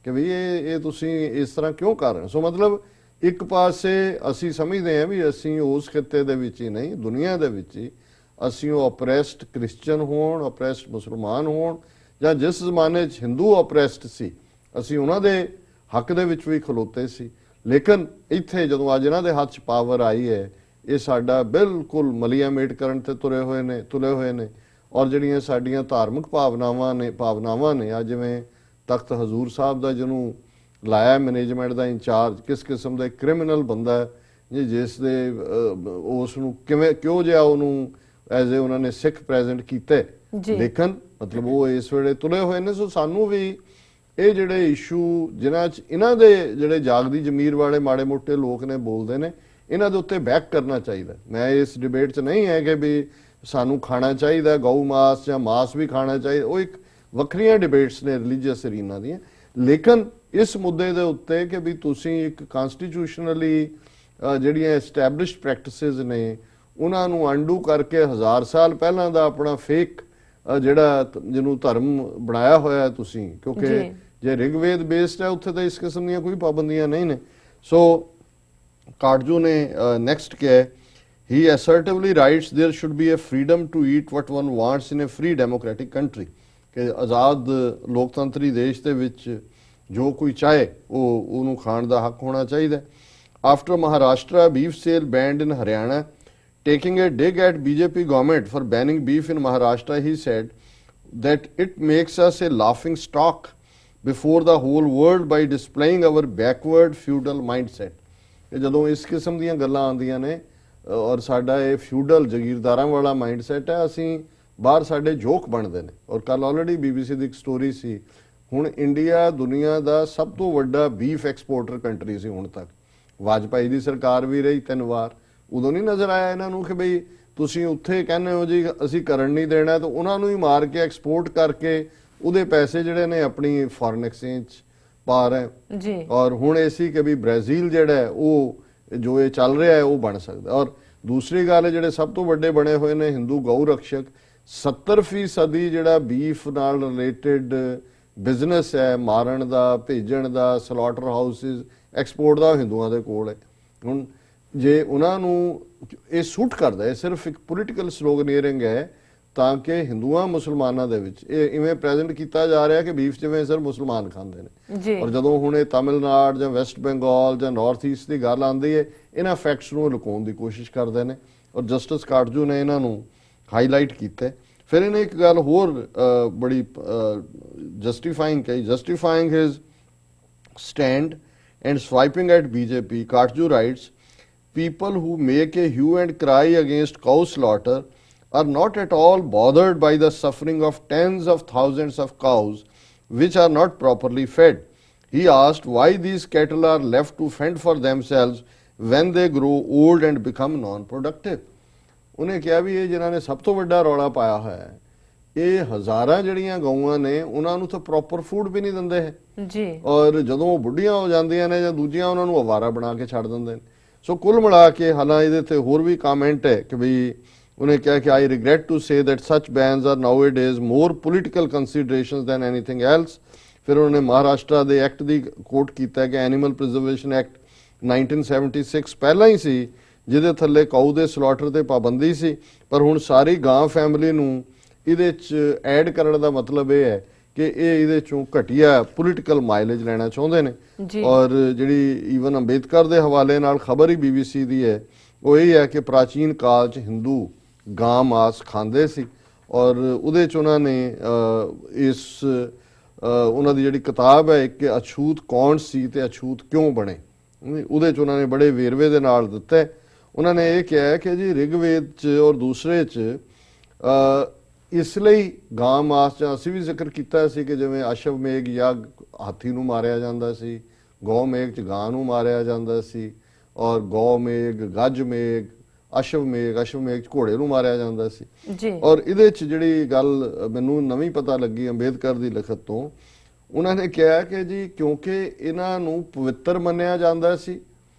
ਕਿ ਵੀ ਇਹ ਤੁਸੀਂ ਇਸ ਤਰ੍ਹਾਂ ਕਿਉਂ ਕਰ ਰਹੇ ਹੋ। ਸੋ ਮਤਲਬ ਇੱਕ ਪਾਸੇ ਅਸੀਂ ਸਮਝਦੇ ਹਾਂ ਵੀ ਅਸੀਂ ਉਸ ਖਿੱਤੇ ਦੇ ਵਿੱਚ ਹੀ ਨਹੀਂ, ਦੁਨੀਆ ਦੇ ਵਿੱਚ ਹੀ ਅਸੀਂ ਉਹ ਅਪਰੈਸਡ ਕ੍ਰਿਸਚੀਅਨ ਹੋਣ, ਅਪਰੈਸਡ ਮੁਸਲਮਾਨ ਹੋਣ, ਜਾਂ ਜਿਸ ਜ਼ਮਾਨੇ 'ਚ ਹਿੰਦੂ ਅਪਰੈਸਡ ਸੀ ਅਸੀਂ ਉਹਨਾਂ ਦੇ ਹੱਕ ਦੇ ਵਿੱਚ ਵੀ ਖਲੋਤੇ ਸੀ। ਲੇਕਿਨ ਇੱਥੇ ਜਦੋਂ ਅੱਜ ਇਹਨਾਂ ਦੇ ਹੱਥ 'ਚ ਪਾਵਰ ਆਈ ਹੈ, ਇਹ ਸਾਡਾ ਬਿਲਕੁਲ ਮਲੀਆਮੇਟ ਕਰਨ ਤੇ ਤੁਲੇ ਹੋਏ ਨੇ। ਔਰ ਜਿਹੜੀਆਂ ਸਾਡੀਆਂ ਧਾਰਮਿਕ ਭਾਵਨਾਵਾਂ ਨੇ ਅੱਜ ਜਿਵੇਂ ਤਖਤ ਹਜ਼ੂਰ ਸਾਹਿਬ ਦਾ ਜਿਹਨੂੰ ਲਾਇਆ ਮੈਨੇਜਮੈਂਟ ਦਾ ਇੰਚਾਰਜ, ਕਿਸ ਕਿਸਮ ਦਾ ਕ੍ਰਿਮੀਨਲ ਬੰਦਾ ਹੈ ਜੀ, ਜਿਸ ਦੇ ਉਸ ਨੂੰ ਕਿਉਂ ਜਿਹਾ ਉਹਨੂੰ ਐਜ਼ ਏ ਉਹਨਾਂ ਨੇ ਸਿੱਖ ਪ੍ਰੈਜ਼ੈਂਟ ਕੀਤੇ। ਲੇਕਿਨ ਮਤਲਬ ਉਹ ਇਸ ਵੇਲੇ ਤੁਲੇ ਹੋਏ ਨੇ। ਸੋ ਸਾਨੂੰ ਵੀ ਇਹ ਜਿਹੜੇ ਇਸ਼ੂ ਜਿਨ੍ਹਾਂ 'ਚ ਇਹਨਾਂ ਦੇ ਜਿਹੜੇ ਜਾਗਦੀ ਜ਼ਮੀਰ ਵਾਲੇ ਮਾੜੇ ਮੋਟੇ ਲੋਕ ਨੇ ਬੋਲਦੇ ਨੇ, ਇਹਨਾਂ ਦੇ ਉੱਤੇ ਬੈਕ ਕਰਨਾ ਚਾਹੀਦਾ। ਮੈਂ ਇਸ ਡਿਬੇਟ 'ਚ ਨਹੀਂ ਹੈ ਕਿ ਵੀ ਸਾਨੂੰ ਖਾਣਾ ਚਾਹੀਦਾ ਗਊ ਮਾਸ ਜਾਂ ਮਾਸ ਵੀ ਖਾਣਾ ਚਾਹੀਦਾ, ਉਹ ਇੱਕ ਵੱਖਰੀਆਂ ਡਿਬੇਟਸ ਨੇ ਰਿਲੀਜੀਅਸ ਅਰੀਨਾ ਦੀਆਂ। ਲੇਕਿਨ ਇਸ ਮੁੱਦੇ ਦੇ ਉੱਤੇ ਕਿ ਵੀ ਤੁਸੀਂ ਇੱਕ ਕਨਸਟੀਟਿਊਸ਼ਨਲੀ ਜਿਹੜੀਆਂ ਐਸਟੈਬਲਿਸ਼ਡ ਪ੍ਰੈਕਟਿਸਿਸ ਨੇ ਉਹਨਾਂ ਨੂੰ ਅੰਡੂ ਕਰਕੇ 1000 ਸਾਲ ਪਹਿਲਾਂ ਦਾ ਆਪਣਾ ਫੇਕ ਜਿਹੜਾ ਜਿਹਨੂੰ ਧਰਮ ਬਣਾਇਆ ਹੋਇਆ ਤੁਸੀਂ, ਕਿਉਂਕਿ ਜੇ ਰਿਗਵੇਦ ਬੇਸਡ ਹੈ ਉੱਥੇ ਤਾਂ ਇਸ ਕਿਸਮ ਦੀਆਂ ਕੋਈ ਪਾਬੰਦੀਆਂ ਨਹੀਂ ਨੇ। ਸੋ ਕਾਟਜੂ ਨੇ ਨੈਕਸਟ ਕਿਹਾ ਹੈ, he assertively writes there should be a freedom to eat what one wants in a free democratic country, ਕਿ ਆਜ਼ਾਦ ਲੋਕਤੰਤਰੀ ਦੇਸ਼ ਦੇ ਵਿੱਚ ਜੋ ਕੋਈ ਚਾਹੇ ਉਹਨੂੰ ਖਾਣ ਦਾ ਹੱਕ ਹੋਣਾ ਚਾਹੀਦਾ। After Maharashtra beef sale banned in Haryana, taking a dig at BJP government for banning beef in Maharashtra, he said that it makes us a laughing stock before the whole world by displaying our backward feudal mindset। ਜਦੋਂ ਇਸ ਕਿਸਮ ਦੀਆਂ ਗੱਲਾਂ ਆਉਂਦੀਆਂ ਨੇ ਔਰ ਸਾਡਾ ਇਹ ਫਿਊਡਲ ਜ਼ਗੀਰਦਾਰਾਂ ਵਾਲਾ ਮਾਈਂਡਸੈਟ ਹੈ, ਅਸੀਂ ਬਾਹਰ ਸਾਡੇ ਜੋਕ ਬਣਦੇ ਨੇ। ਔਰ ਕੱਲ ਆਲਰੇਡੀ BBC ਦੀ ਇੱਕ ਸਟੋਰੀ ਸੀ, ਹੁਣ ਇੰਡੀਆ ਦੁਨੀਆ ਦਾ ਸਭ ਤੋਂ ਵੱਡਾ ਬੀਫ ਐਕਸਪੋਰਟਰ ਕੰਟਰੀ ਸੀ ਹੁਣ ਤੱਕ। ਵਾਜਪਾਈ ਦੀ ਸਰਕਾਰ ਵੀ ਰਹੀ 3 ਵਾਰ, ਉਦੋਂ ਨਹੀਂ ਨਜ਼ਰ ਆਇਆ ਇਹਨਾਂ ਨੂੰ ਕਿ ਬਈ ਤੁਸੀਂ ਉੱਥੇ ਕਹਿੰਦੇ ਹੋ ਜੀ ਅਸੀਂ ਕਰਨ ਨਹੀਂ ਦੇਣਾ, ਤਾਂ ਉਹਨਾਂ ਨੂੰ ਹੀ ਮਾਰ ਕੇ ਐਕਸਪੋਰਟ ਕਰਕੇ ਉਹਦੇ ਪੈਸੇ ਜਿਹੜੇ ਨੇ ਆਪਣੀ ਫੋਰਨ ਐਕਸਚੇਂਜ ਪਾ ਰਹੇ ਜੀ। ਔਰ ਹੁਣ ਇਹ ਸੀ ਕਿ ਵੀ ਬ੍ਰਾਜ਼ੀਲ ਜਿਹੜਾ ਉਹ ਜੋ ਇਹ ਚੱਲ ਰਿਹਾ ਹੈ ਉਹ ਬਣ ਸਕਦਾ। ਔਰ ਦੂਸਰੀ ਗੱਲ ਜਿਹੜੇ ਸਭ ਤੋਂ ਵੱਡੇ ਬਣੇ ਹੋਏ ਨੇ ਹਿੰਦੂ ਗਊ ਰਕਸ਼ਕ, 70% ਜਿਹੜਾ ਬੀਫ ਨਾਲ ਰਿਲੇਟਡ ਬਿਜ਼ਨਸ ਹੈ, ਮਾਰਨ ਦਾ, ਭੇਜਣ ਦਾ, ਸਲੌਟਰ ਹਾਊਸਿਸ, ਐਕਸਪੋਰਟ ਦਾ ਹਿੰਦੂਆਂ ਦੇ ਕੋਲ ਹੈ। ਹੁਣ ਜੇ ਉਹਨਾਂ ਨੂੰ ਇਹ ਸੂਟ ਕਰਦਾ, ਇਹ ਸਿਰਫ ਇੱਕ ਪੋਲੀਟੀਕਲ ਸਲੋਗਨੀਅਰਿੰਗ ਹੈ ਤਾਂ ਕਿ ਹਿੰਦੂਆਂ ਮੁਸਲਮਾਨਾਂ ਦੇ ਵਿੱਚ ਇਹ ਇਵੇਂ ਪ੍ਰੈਜ਼ੈਂਟ ਕੀਤਾ ਜਾ ਰਿਹਾ ਕਿ ਬੀਫ ਜਿਵੇਂ ਸਿਰ ਮੁਸਲਮਾਨ ਖਾਂਦੇ ਨੇ। ਔਰ ਜਦੋਂ ਹੁਣ ਇਹ ਤਾਮਿਲਨਾਡੂ ਜਾਂ ਵੈਸਟ ਬੰਗਾਲ ਜਾਂ ਨਾਰਥ ਈਸਟ ਦੀ ਗੱਲ ਆਉਂਦੀ ਹੈ, ਇਹਨਾਂ ਫੈਕਟਸ ਨੂੰ ਲੁਕਾਉਣ ਦੀ ਕੋਸ਼ਿਸ਼ ਕਰਦੇ ਨੇ। ਔਰ ਜਸਟਿਸ ਕਾਟਜੂ ਨੇ ਇਹਨਾਂ ਨੂੰ ਹਾਈਲਾਈਟ ਕੀਤਾ। ਫਿਰ ਇਹਨੇ ਇੱਕ ਗੱਲ ਹੋਰ ਬੜੀ ਜਸਟੀਫਾਈਂਗ ਕਹੀ, justifying his stand and swiping at BJP, Katju writes, people who make a hue and cry against cow slaughter are not at all bothered by the suffering of tens of thousands of cows which are not properly fed. He asked why these cattle are left to fend for themselves when they grow old and become non-productive. ਉਹਨੇ ਕਿਹਾ ਵੀ ਇਹ ਜਿਨ੍ਹਾਂ ਨੇ ਸਭ ਤੋਂ ਵੱਡਾ ਰੌਲਾ ਪਾਇਆ ਹੋਇਆ ਹੈ, ਇਹ ਹਜ਼ਾਰਾਂ ਜਿਹੜੀਆਂ ਗਊਆਂ ਨੇ ਉਹਨਾਂ ਨੂੰ ਤਾਂ ਪ੍ਰੋਪਰ ਫੂਡ ਵੀ ਨਹੀਂ ਦਿੰਦੇ ਹੈ ਜੀ। ਔਰ ਜਦੋਂ ਉਹ ਬੁੱਢੀਆਂ ਹੋ ਜਾਂਦੀਆਂ ਨੇ ਜਾਂ ਦੂਜੀਆਂ ਉਹਨਾਂ ਨੂੰ ਅਵਾਰਾ ਬਣਾ ਕੇ ਛੱਡ ਦਿੰਦੇ ਨੇ। ਸੋ ਕੁੱਲ ਮਿਲਾ ਕੇ ਹਾਲਾਂ ਇਹਦੇ ਤੇ ਹੋਰ ਵੀ ਕਮੈਂਟ ਹੈ ਕਿ ਵੀ ਉਹਨੇ ਕਿਹਾ ਕਿ I regret to say that such bans are nowadays more political considerations than anything else. ਫਿਰ ਉਹਨੇ ਮਹਾਰਾਸ਼ਟਰ ਦੇ ਐਕਟ ਦੀ ਕੋਟ ਕੀਤਾ ਕਿ ਐਨੀਮਲ ਪ੍ਰੀਜ਼ਰਵੇਸ਼ਨ ਐਕਟ 1976 ਪਹਿਲਾਂ ਹੀ ਸੀ ਜਿਹਦੇ ਥੱਲੇ ਕਾਊ ਦੇ ਸਲੌਟਰ ਤੇ ਪਾਬੰਦੀ ਸੀ, ਪਰ ਹੁਣ ਸਾਰੀ ਗਾਂ ਫੈਮਿਲੀ ਨੂੰ ਇਹਦੇ 'ਚ ਐਡ ਕਰਨ ਦਾ ਮਤਲਬ ਇਹ ਹੈ ਕਿ ਇਹ ਇਹਦੇ ਚੋਂ ਘਟੀਆ ਪੋਲੀਟੀਕਲ ਮਾਈਲੇਜ ਲੈਣਾ ਚਾਹੁੰਦੇ ਨੇ। ਔਰ ਜਿਹੜੀ ਈਵਨ ਅੰਬੇਦਕਰ ਦੇ ਹਵਾਲੇ ਨਾਲ ਖਬਰ ਹੀ BBC ਦੀ ਹੈ, ਉਹ ਇਹ ਹੈ ਕਿ ਪ੍ਰਾਚੀਨ ਕਾਲ 'ਚ ਹਿੰਦੂ ਗਾਂ ਮਾਸ ਖਾਂਦੇ ਸੀ ਔਰ ਉਹਦੇ 'ਚ ਉਹਨਾਂ ਨੇ ਇਸ ਉਹਨਾਂ ਦੀ ਜਿਹੜੀ ਕਿਤਾਬ ਹੈ ਇੱਕ ਕਿ ਅਛੂਤ ਕੌਣ ਸੀ ਤੇ ਅਛੂਤ ਕਿਉਂ ਬਣੇ, ਉਹਦੇ 'ਚ ਉਹਨਾਂ ਨੇ ਬੜੇ ਵੇਰਵੇ ਦੇ ਨਾਲ ਦਿੱਤਾ ਹੈ। ਉਹਨਾਂ ਨੇ ਇਹ ਕਿਹਾ ਕਿ ਜੀ ਰਿਗਵੇਦ 'ਚ ਔਰ ਦੂਸਰੇ 'ਚ ਇਸ ਲਈ ਗਾਂ ਮਾਸ ਜਾਂ ਅਸੀਂ ਵੀ ਜ਼ਿਕਰ ਕੀਤਾ ਸੀ ਕਿ ਜਿਵੇਂ ਅਸ਼ਵਮੇਘ ਯੱਗ ਹਾਥੀ ਨੂੰ ਮਾਰਿਆ ਜਾਂਦਾ ਸੀ, ਗौ ਮੇਘ 'ਚ ਗਾਂ ਨੂੰ ਮਾਰਿਆ ਜਾਂਦਾ ਸੀ, ਔਰ ਗौ ਮੇਘ, ਗੱਜ ਮੇਘ, ਅਸ਼ਵਮੇਘ 'ਚ ਘੋੜੇ ਨੂੰ ਮਾਰਿਆ ਜਾਂਦਾ ਸੀ ਜੀ। ਔਰ ਇਹਦੇ 'ਚ ਜਿਹੜੀ ਗੱਲ ਮੈਨੂੰ ਨਵੀਂ ਪਤਾ ਲੱਗੀ ਅੰਬੇਦਕਰ ਦੀ ਲਿਖਤ ਤੋਂ, ਉਹਨਾਂ ਨੇ ਕਿਹਾ ਕਿ ਜੀ ਕਿਉਂਕਿ ਇਹਨਾਂ ਨੂੰ ਪਵਿੱਤਰ ਮੰਨਿਆ ਜਾਂਦਾ ਸੀ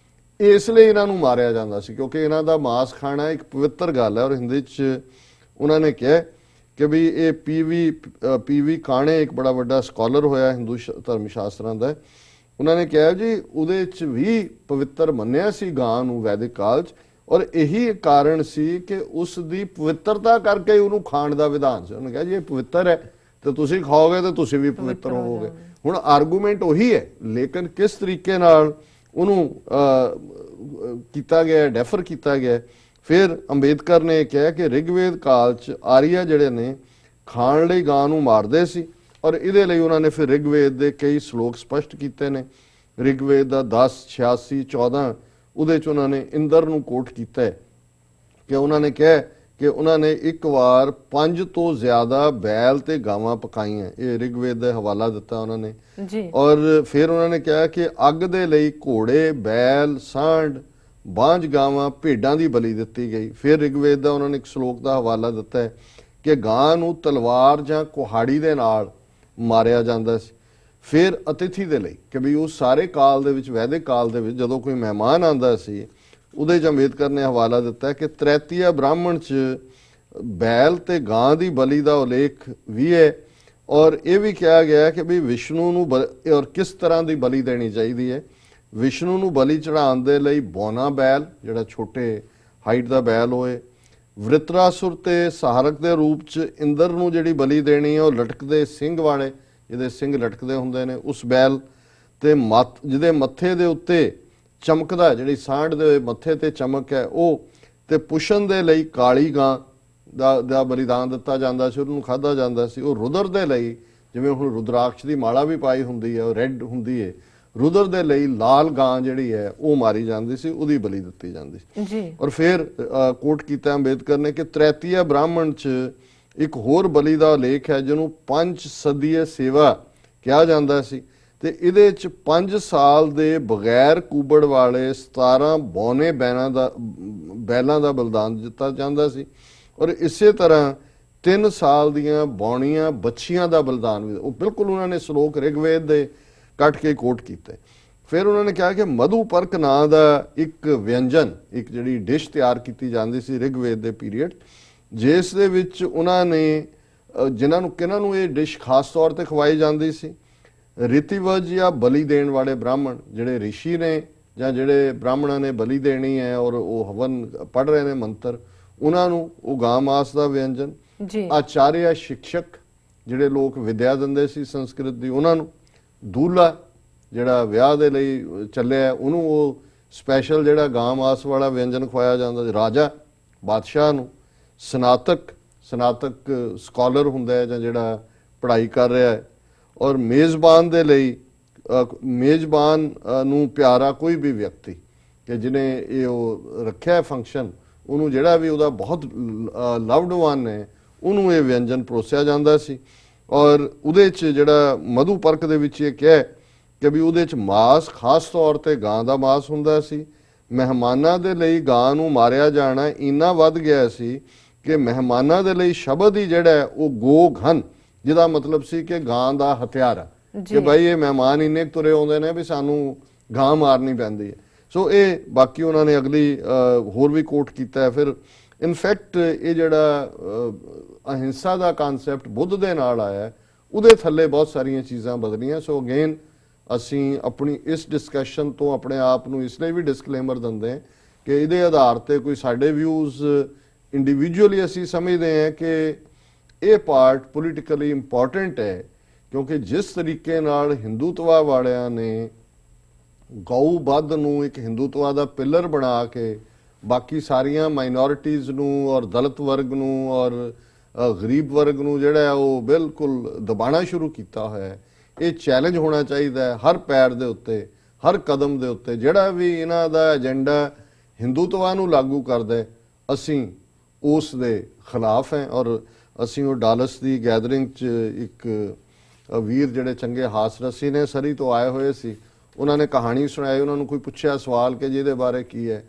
ਇਸ ਲਈ ਇਹਨਾਂ ਨੂੰ ਮਾਰਿਆ ਜਾਂਦਾ ਸੀ, ਕਿਉਂਕਿ ਇਹਨਾਂ ਦਾ ਮਾਸ ਖਾਣਾ ਇੱਕ ਪਵਿੱਤਰ ਗੱਲ ਹੈ। ਔਰ ਹਿੰਦੀ 'ਚ ਉਹਨਾਂ ਨੇ ਕਿਹਾ ਕਿ ਵੀ ਇਹ ਪੀਵੀ ਕਾਣੇ ਇੱਕ ਬੜਾ ਵੱਡਾ ਸਕਾਲਰ ਹੋਇਆ ਹਿੰਦੂ ਧਰਮ ਸ਼ਾਸਤਰਾਂ ਦਾ, ਉਹਨਾਂ ਨੇ ਕਿਹਾ ਜੀ ਉਹਦੇ 'ਚ ਵੀ ਪਵਿੱਤਰ ਮੰਨਿਆ ਸੀ ਗਾਂ ਨੂੰ ਵੈਦਿਕ ਕਾਲ 'ਚ, ਔਰ ਇਹੀ ਕਾਰਨ ਸੀ ਕਿ ਉਸ ਦੀ ਪਵਿੱਤਰਤਾ ਕਰਕੇ ਉਹਨੂੰ ਖਾਣ ਦਾ ਵਿਧਾਨ ਸੀ। ਉਹਨੇ ਕਿਹਾ ਜੀ ਇਹ ਪਵਿੱਤਰ ਹੈ ਤੇ ਤੁਸੀਂ ਖਾਓਗੇ ਤਾਂ ਤੁਸੀਂ ਵੀ ਪਵਿੱਤਰ ਹੋਵੋਗੇ। ਹੁਣ ਆਰਗੂਮੈਂਟ ਉਹੀ ਹੈ, ਲੇਕਿਨ ਕਿਸ ਤਰੀਕੇ ਨਾਲ ਉਹਨੂੰ ਕੀਤਾ ਗਿਆ, ਡੈਫਰ ਕੀਤਾ ਗਿਆ। ਫਿਰ ਅੰਬੇਦਕਰ ਨੇ ਕਿਹਾ ਕਿ ਰਿਗਵੇਦ ਕਾਲ 'ਚ ਆਰੀਆ ਜਿਹੜੇ ਨੇ ਖਾਣ ਲਈ ਗਾਂ ਨੂੰ ਮਾਰਦੇ ਸੀ, ਔਰ ਇਹਦੇ ਲਈ ਉਹਨਾਂ ਨੇ ਫਿਰ ਰਿਗਵੇਦ ਦੇ ਕਈ ਸ਼ਲੋਕ ਸਪਸ਼ਟ ਕੀਤੇ ਨੇ। ਰਿਗਵੇਦ ਦਾ 10, 86, 14 ਉਹਦੇ 'ਚ ਉਹਨਾਂ ਨੇ ਇੰਦਰ ਨੂੰ ਕੋਟ ਕੀਤਾ ਹੈ ਕਿ ਉਹਨਾਂ ਨੇ ਕਿਹਾ ਕਿ ਉਹਨਾਂ ਨੇ ਇੱਕ ਵਾਰ 5 ਤੋਂ ਜ਼ਿਆਦਾ ਬੈਲ ਤੇ ਗਾਵਾਂ ਪਕਾਈਆਂ। ਇਹ ਰਿਗਵੇਦ ਦਾ ਹਵਾਲਾ ਦਿੱਤਾ ਉਹਨਾਂ ਨੇ ਜੀ। ਔਰ ਫਿਰ ਉਹਨਾਂ ਨੇ ਕਿਹਾ ਕਿ ਅੱਗ ਦੇ ਲਈ ਘੋੜੇ, ਬੈਲ, ਸਾਂਢ, ਬਾਂਝ ਗਾਵਾਂ, ਭੇਡਾਂ ਦੀ ਬਲੀ ਦਿੱਤੀ ਗਈ। ਫਿਰ ਰਿਗਵੇਦ ਦਾ ਉਹਨਾਂ ਨੇ ਇੱਕ ਸ਼ਲੋਕ ਦਾ ਹਵਾਲਾ ਦਿੱਤਾ ਹੈ ਕਿ ਗਾਂ ਨੂੰ ਤਲਵਾਰ ਜਾਂ ਕੁਹਾੜੀ ਦੇ ਨਾਲ ਮਾਰਿਆ ਜਾਂਦਾ ਸੀ। ਫਿਰ ਅਤਿਥੀ ਦੇ ਲਈ ਕਿ ਵੀ ਉਹ ਸਾਰੇ ਕਾਲ ਦੇ ਵਿੱਚ, ਵੈਦਿਕ ਕਾਲ ਦੇ ਵਿੱਚ ਜਦੋਂ ਕੋਈ ਮਹਿਮਾਨ ਆਂਦਾ ਸੀ, ਉਹਦੇ 'ਚ ਅੰਬੇਦਕਰ ਨੇ ਹਵਾਲਾ ਦਿੱਤਾ ਕਿ ਤ੍ਰੈਤੀਆ ਬ੍ਰਾਹਮਣ 'ਚ ਬੈਲ ਤੇ ਗਾਂ ਦੀ ਬਲੀ ਦਾ ਉਲੇਖ ਵੀ ਹੈ। ਔਰ ਇਹ ਵੀ ਕਿਹਾ ਗਿਆ ਕਿ ਵੀ ਵਿਸ਼ਨੂੰ ਨੂੰ ਔਰ ਕਿਸ ਤਰ੍ਹਾਂ ਦੀ ਬਲੀ ਦੇਣੀ ਚਾਹੀਦੀ ਹੈ। ਵਿਸ਼ਨੂੰ ਨੂੰ ਬਲੀ ਚੜਾਉਣ ਦੇ ਲਈ ਬੌਨਾ ਬੈਲ, ਜਿਹੜਾ ਛੋਟੇ ਹਾਈਟ ਦਾ ਬੈਲ ਹੋਏ। ਵ੍ਰਿਤਰਾਸੁਰ ਤੇ ਸਹਾਰਕ ਦੇ ਰੂਪ 'ਚ ਇੰਦਰ ਨੂੰ ਜਿਹੜੀ ਬਲੀ ਦੇਣੀ ਹੈ ਉਹ ਲਟਕਦੇ ਸਿੰਘ ਵਾਲੇ, ਜਿਹਦੇ ਸਿੰਘ ਲਟਕਦੇ ਹੁੰਦੇ ਨੇ, ਉਸ ਬੈਲ ਤੇ ਜਿਹਦੇ ਮੱਥੇ ਦੇ ਉੱਤੇ ਚਮਕਦਾ, ਜਿਹੜੀ ਸਾਂਢ ਦੇ ਮੱਥੇ ਤੇ ਚਮਕ ਹੈ ਉਹ, ਤੇ ਪੁਸ਼ਨ ਦੇ ਲਈ ਕਾਲੀ ਗਾਂ ਦਾ ਬਲੀਦਾਨ ਦਿੱਤਾ ਜਾਂਦਾ ਸੀ, ਉਹਨੂੰ ਖਾਧਾ ਜਾਂਦਾ ਸੀ। ਉਹ ਰੁਦਰ ਦੇ ਲਈ, ਜਿਵੇਂ ਹੁਣ ਰੁਦਰਾਕਸ਼ ਦੀ ਮਾਲਾ ਵੀ ਪਾਈ ਹੁੰਦੀ ਹੈ, ਉਹ ਰੈੱਡ ਹੁੰਦੀ ਹੈ, ਰੁਦਰ ਦੇ ਲਈ ਲਾਲ ਗਾਂ ਜਿਹੜੀ ਹੈ ਉਹ ਮਾਰੀ ਜਾਂਦੀ ਸੀ, ਉਹਦੀ ਬਲੀ ਦਿੱਤੀ ਜਾਂਦੀ ਸੀ ਜੀ। ਔਰ ਫਿਰ ਕੋਟ ਕੀਤਾ ਅੰਬੇਦਕਰ ਨੇ ਕਿ ਤ੍ਰੈਤੀਆ ਬ੍ਰਾਹਮਣ 'ਚ ਇੱਕ ਹੋਰ ਬਲੀ ਦਾ ਉਲੇਖ ਹੈ ਜਿਹਨੂੰ ਪੰਜ ਸਦੀਏ ਸੇਵਾ ਕਿਹਾ ਜਾਂਦਾ ਸੀ, ਤੇ ਇਹਦੇ 'ਚ 5 ਸਾਲ ਦੇ ਬਗੈਰ ਕੂਬੜ ਵਾਲੇ 17 ਬੌਨੇ ਬੈਲਾਂ ਦਾ ਬਲਿਦਾਨ ਦਿੱਤਾ ਜਾਂਦਾ ਸੀ। ਔਰ ਇਸੇ ਤਰ੍ਹਾਂ 3 ਸਾਲ ਦੀਆਂ ਬੌਣੀਆਂ ਬੱਚੀਆਂ ਦਾ ਬਲਿਦਾਨ ਵੀ, ਉਹ ਬਿਲਕੁਲ ਉਹਨਾਂ ਨੇ ਸ਼ਲੋਕ ਰਿਗਵੇਦ ਦੇ ਕੱਟ ਕੇ ਕੋਟ ਕੀਤਾ। ਫਿਰ ਉਹਨਾਂ ਨੇ ਕਿਹਾ ਕਿ ਮਧੂਪਰਕ ਨਾਂ ਦਾ ਇੱਕ ਵਿਅੰਜਨ, ਇੱਕ ਜਿਹੜੀ ਡਿਸ਼ ਤਿਆਰ ਕੀਤੀ ਜਾਂਦੀ ਸੀ ਰਿਗਵੇਦ ਦੇ ਪੀਰੀਅਡ, ਜਿਸ ਦੇ ਵਿੱਚ ਉਹਨਾਂ ਨੇ ਕਿਹਨਾਂ ਨੂੰ ਇਹ ਡਿਸ਼ ਖਾਸ ਤੌਰ ਤੇ ਖਵਾਈ ਜਾਂਦੀ ਸੀ। ਰਿਤੀਵਜ ਜਾਂ ਬਲੀ ਦੇਣ ਵਾਲੇ ਬ੍ਰਾਹਮਣ, ਜਿਹੜੇ ਰਿਸ਼ੀ ਨੇ ਜਾਂ ਜਿਹੜੇ ਬ੍ਰਾਹਮਣਾਂ ਨੇ ਬਲੀ ਦੇਣੀ ਹੈ ਔਰ ਉਹ ਹਵਨ ਪੜ ਰਹੇ ਨੇ ਮੰਤਰ, ਉਹਨਾਂ ਨੂੰ ਉਹ ਗਾਂ ਮਾਸ ਦਾ ਵਿਅੰਜਨ। ਆਚਾਰਿਆ ਸ਼ਿਕਸ਼ਕ, ਜਿਹੜੇ ਲੋਕ ਵਿਦਿਆ ਦਿੰਦੇ ਸੀ ਸੰਸਕ੍ਰਿਤ ਦੀ, ਉਹਨਾਂ ਨੂੰ। ਦੂਲਾ, ਜਿਹੜਾ ਵਿਆਹ ਦੇ ਲਈ ਚੱਲਿਆ, ਉਹਨੂੰ ਉਹ ਸਪੈਸ਼ਲ ਜਿਹੜਾ ਗਾਂ ਮਾਸ ਵਾਲਾ ਵਿਅੰਜਨ ਖਵਾਇਆ ਜਾਂਦਾ। ਰਾਜਾ, ਬਾਦਸ਼ਾਹ ਨੂੰ। ਸਨਾਤਕ ਸਕਾਲਰ ਹੁੰਦਾ ਹੈ ਜਾਂ ਜਿਹੜਾ ਪੜ੍ਹਾਈ ਕਰ ਰਿਹਾ ਹੈ। ਔਰ ਮੇਜ਼ਬਾਨ ਦੇ ਲਈ, ਮੇਜ਼ਬਾਨ ਨੂੰ ਪਿਆਰਾ ਕੋਈ ਵੀ ਵਿਅਕਤੀ ਕਿ ਜਿਹਨੇ ਇਹ ਉਹ ਰੱਖਿਆ ਫੰਕਸ਼ਨ, ਉਹਨੂੰ ਜਿਹੜਾ ਵੀ ਉਹਦਾ ਬਹੁਤ ਲਵਡ ਵਨ ਹੈ, ਉਹਨੂੰ ਇਹ ਵਿਅੰਜਨ ਪਰੋਸਿਆ ਜਾਂਦਾ ਸੀ। ਔਰ ਉਹਦੇ 'ਚ ਜਿਹੜਾ ਮਧੂਪਰਕ ਦੇ ਵਿੱਚ ਇਹ ਕਿਹਾ ਕਿ ਵੀ ਉਹਦੇ 'ਚ ਮਾਸ ਖਾਸ ਤੌਰ ਤੇ ਗਾਂ ਦਾ ਮਾਸ ਹੁੰਦਾ ਸੀ। ਮਹਿਮਾਨਾਂ ਦੇ ਲਈ ਗਾਂ ਨੂੰ ਮਾਰਿਆ ਜਾਣਾ ਇੰਨਾ ਵੱਧ ਗਿਆ ਸੀ ਕਿ ਮਹਿਮਾਨਾਂ ਦੇ ਲਈ ਸ਼ਬਦ ਹੀ ਜਿਹੜਾ ਉਹ ਗੋ ਘਨ, ਜਿਹਦਾ ਮਤਲਬ ਸੀ ਕਿ ਗਾਂ ਦਾ ਹਥਿਆਰ ਹੈ, ਕਿ ਭਾਈ ਇਹ ਮਹਿਮਾਨ ਇੰਨੇ ਤੁਰੇ ਆਉਂਦੇ ਨੇ ਵੀ ਸਾਨੂੰ ਗਾਂ ਮਾਰਨੀ ਪੈਂਦੀ ਹੈ। ਸੋ ਇਹ ਬਾਕੀ ਉਹਨਾਂ ਨੇ ਅਗਲੀ ਹੋਰ ਵੀ ਕੋਟ ਕੀਤਾ ਹੈ। ਫਿਰ ਇਨਫੈਕਟ ਇਹ ਜਿਹੜਾ ਅਹਿੰਸਾ ਦਾ ਕਨਸੈਪਟ ਬੁੱਧ ਦੇ ਨਾਲ ਆਇਆ, ਉਹਦੇ ਥੱਲੇ ਬਹੁਤ ਸਾਰੀਆਂ ਚੀਜ਼ਾਂ ਬਦਲੀਆਂ। ਸੋ ਅਗੇਨ ਅਸੀਂ ਆਪਣੀ ਇਸ ਡਿਸਕਸ਼ਨ ਤੋਂ ਆਪਣੇ ਆਪ ਨੂੰ ਇਸ ਲਈ ਵੀ ਡਿਸਕਲੇਮਰ ਦਿੰਦੇ ਹਾਂ ਕਿ ਇਹਦੇ ਆਧਾਰ ਤੇ ਕੋਈ ਸਾਡੇ ਵਿਊਜ਼ ਇੰਡੀਵਿਜੂਅਲੀ ਅਸੀਂ ਸਮਝਦੇ ਹਾਂ ਕਿ ਇਹ ਪਾਰਟ ਪੋਲੀਟੀਕਲੀ ਇੰਪੋਰਟੈਂਟ ਹੈ, ਕਿਉਂਕਿ ਜਿਸ ਤਰੀਕੇ ਨਾਲ ਹਿੰਦੂਤਵਾ ਵਾਲਿਆਂ ਨੇ ਗਊ ਵੱਧ ਨੂੰ ਇੱਕ ਹਿੰਦੂਤਵਾ ਦਾ ਪਿਲਰ ਬਣਾ ਕੇ ਬਾਕੀ ਸਾਰੀਆਂ ਮਾਈਨੋਰਿਟੀਜ਼ ਨੂੰ ਔਰ ਦਲਿਤ ਵਰਗ ਨੂੰ ਔਰ ਗਰੀਬ ਵਰਗ ਨੂੰ ਜਿਹੜਾ ਉਹ ਬਿਲਕੁਲ ਦਬਾਣਾ ਸ਼ੁਰੂ ਕੀਤਾ ਹੋਇਆ ਹੈ, ਇਹ ਚੈਲੰਜ ਹੋਣਾ ਚਾਹੀਦਾ ਹੈ ਹਰ ਪੈਰ ਦੇ ਉੱਤੇ, ਹਰ ਕਦਮ ਦੇ ਉੱਤੇ। ਜਿਹੜਾ ਵੀ ਇਹਨਾਂ ਦਾ ਏਜੰਡਾ ਹਿੰਦੂਤਵਾ ਨੂੰ ਲਾਗੂ ਕਰਦਾ ਹੈ, ਅਸੀਂ ਉਸ ਦੇ ਖਿਲਾਫ ਹੈ। ਔਰ ਅਸੀਂ ਉਹ ਡਾਲਸ ਦੀ ਗੈਦਰਿੰਗ 'ਚ ਇੱਕ ਵੀਰ ਜਿਹੜੇ ਚੰਗੇ ਹਾਸਰਸੀ ਨੇ, ਸਰੀ ਤੋਂ ਆਏ ਹੋਏ ਸੀ, ਉਹਨਾਂ ਨੇ ਕਹਾਣੀ ਸੁਣਾਈ। ਉਹਨਾਂ ਨੂੰ ਕੋਈ ਪੁੱਛਿਆ ਸਵਾਲ ਕਿ ਜਿਹਦੇ ਬਾਰੇ ਕੀ ਹੈ,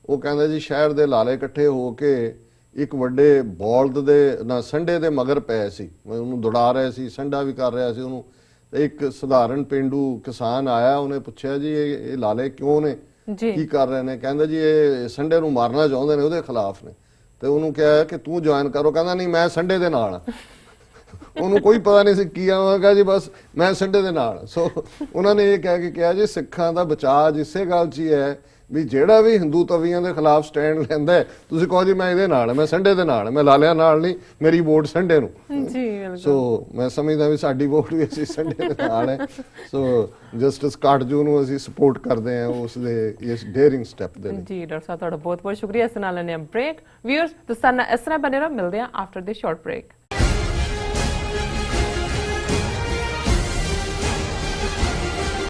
ਉਹ ਕਹਿੰਦਾ ਜੀ ਸ਼ਹਿਰ ਦੇ ਲਾਲੇ ਇਕੱਠੇ ਹੋ ਕੇ ਇੱਕ ਵੱਡੇ ਬੌਲਦ ਦੇ ਨਾ ਸੰਡੇ ਦੇ ਮਗਰ ਪਏ ਸੀ, ਉਹਨੂੰ ਦੌੜਾ ਰਹੇ ਸੀ, ਸੰਡਾ ਵੀ ਕਰ ਰਿਹਾ ਸੀ ਉਹਨੂੰ। ਤੇ ਇੱਕ ਸਧਾਰਨ ਪਿੰਡੂ ਕਿਸਾਨ ਆਇਆ, ਉਹਨੇ ਪੁੱਛਿਆ ਜੀ ਇਹ ਲਾਲੇ ਕਿਉਂ ਨੇ, ਕੀ ਕਰ ਰਹੇ ਨੇ? ਕਹਿੰਦਾ ਜੀ ਇਹ ਸੰਡੇ ਨੂੰ ਮਾਰਨਾ ਚਾਹੁੰਦੇ ਨੇ, ਉਹਦੇ ਖਿਲਾਫ ਨੇ। ਤੇ ਉਹਨੂੰ ਕਿਹਾ ਕਿ ਤੂੰ ਜੁਆਇਨ ਕਰੋ, ਕਹਿੰਦਾ ਨਹੀਂ ਮੈਂ ਸੰਡੇ ਦੇ ਨਾਲ ਆ। ਉਹਨੂੰ ਕੋਈ ਪਤਾ ਨਹੀਂ ਸੀ ਕੀ ਆਵਾਂਗਾ ਜੀ, ਬਸ ਮੈਂ ਸੰਡੇ ਦੇ ਨਾਲ। ਸੋ ਉਹਨਾਂ ਨੇ ਇਹ ਕਹਿ ਕੇ ਕਿਹਾ ਜੀ ਸਿੱਖਾਂ ਦਾ ਬਚਾਅ ਇਸੇ ਗੱਲ 'ਚ ਹੀ ਹੈ ਵੀ ਜਿਹੜਾ ਵੀ ਹਿੰਦੂ ਤਵੀਆਂ ਦੇ ਖਿਲਾਫ ਸਟੈਂਡ ਲੈਂਦਾ, ਤੁਸੀਂ ਕਹੋ ਜੀ ਮੈਂ ਇਹਦੇ ਨਾਲ, ਮੈਂ ਸੰਡੇ ਦੇ ਨਾਲ, ਮੈਂ ਲਾਲਿਆਂ ਨਾਲ ਨਹੀਂ, ਮੇਰੀ ਵੋਟ ਸੰਡੇ ਨੂੰ। ਜੀ ਬਿਲਕੁਲ। ਸੋ ਮੈਂ ਸਮਝਦਾ ਵੀ ਸਾਡੀ ਵੋਟ ਵੀ ਅਸੀਂ ਸੰਡੇ ਦੇ ਨਾਲ ਹੈ। ਸੋ ਜਸਟਿਸ ਕਾਟਜੂ ਨੂੰ ਅਸੀਂ ਸਪੋਰਟ ਕਰਦੇ ਹਾਂ ਉਸ ਦੇ ਇਸ ਡੇਅਰਿੰਗ ਸਟੈਪ ਦੇ ਲਈ। ਜੀ ਡਾਕਟਰ ਸਾਹਿਬ ਤੁਹਾਡਾ ਬਹੁਤ ਬਹੁਤ ਸ਼ੁਕਰੀਆ। ਇਸ ਨਾਲ ਨੇ ਬ੍ਰੇਕ। ਵੀਅਰਸ ਤੁਸੀਂ ਨਾਲ ਇਸ ਤਰ੍ਹਾਂ ਬਣੇ ਰਹੋ, ਮਿਲਦੇ ਹਾਂ ਆਫਟਰ ਦਿਸ ਸ਼ਾਰਟ ਬ੍ਰੇਕ।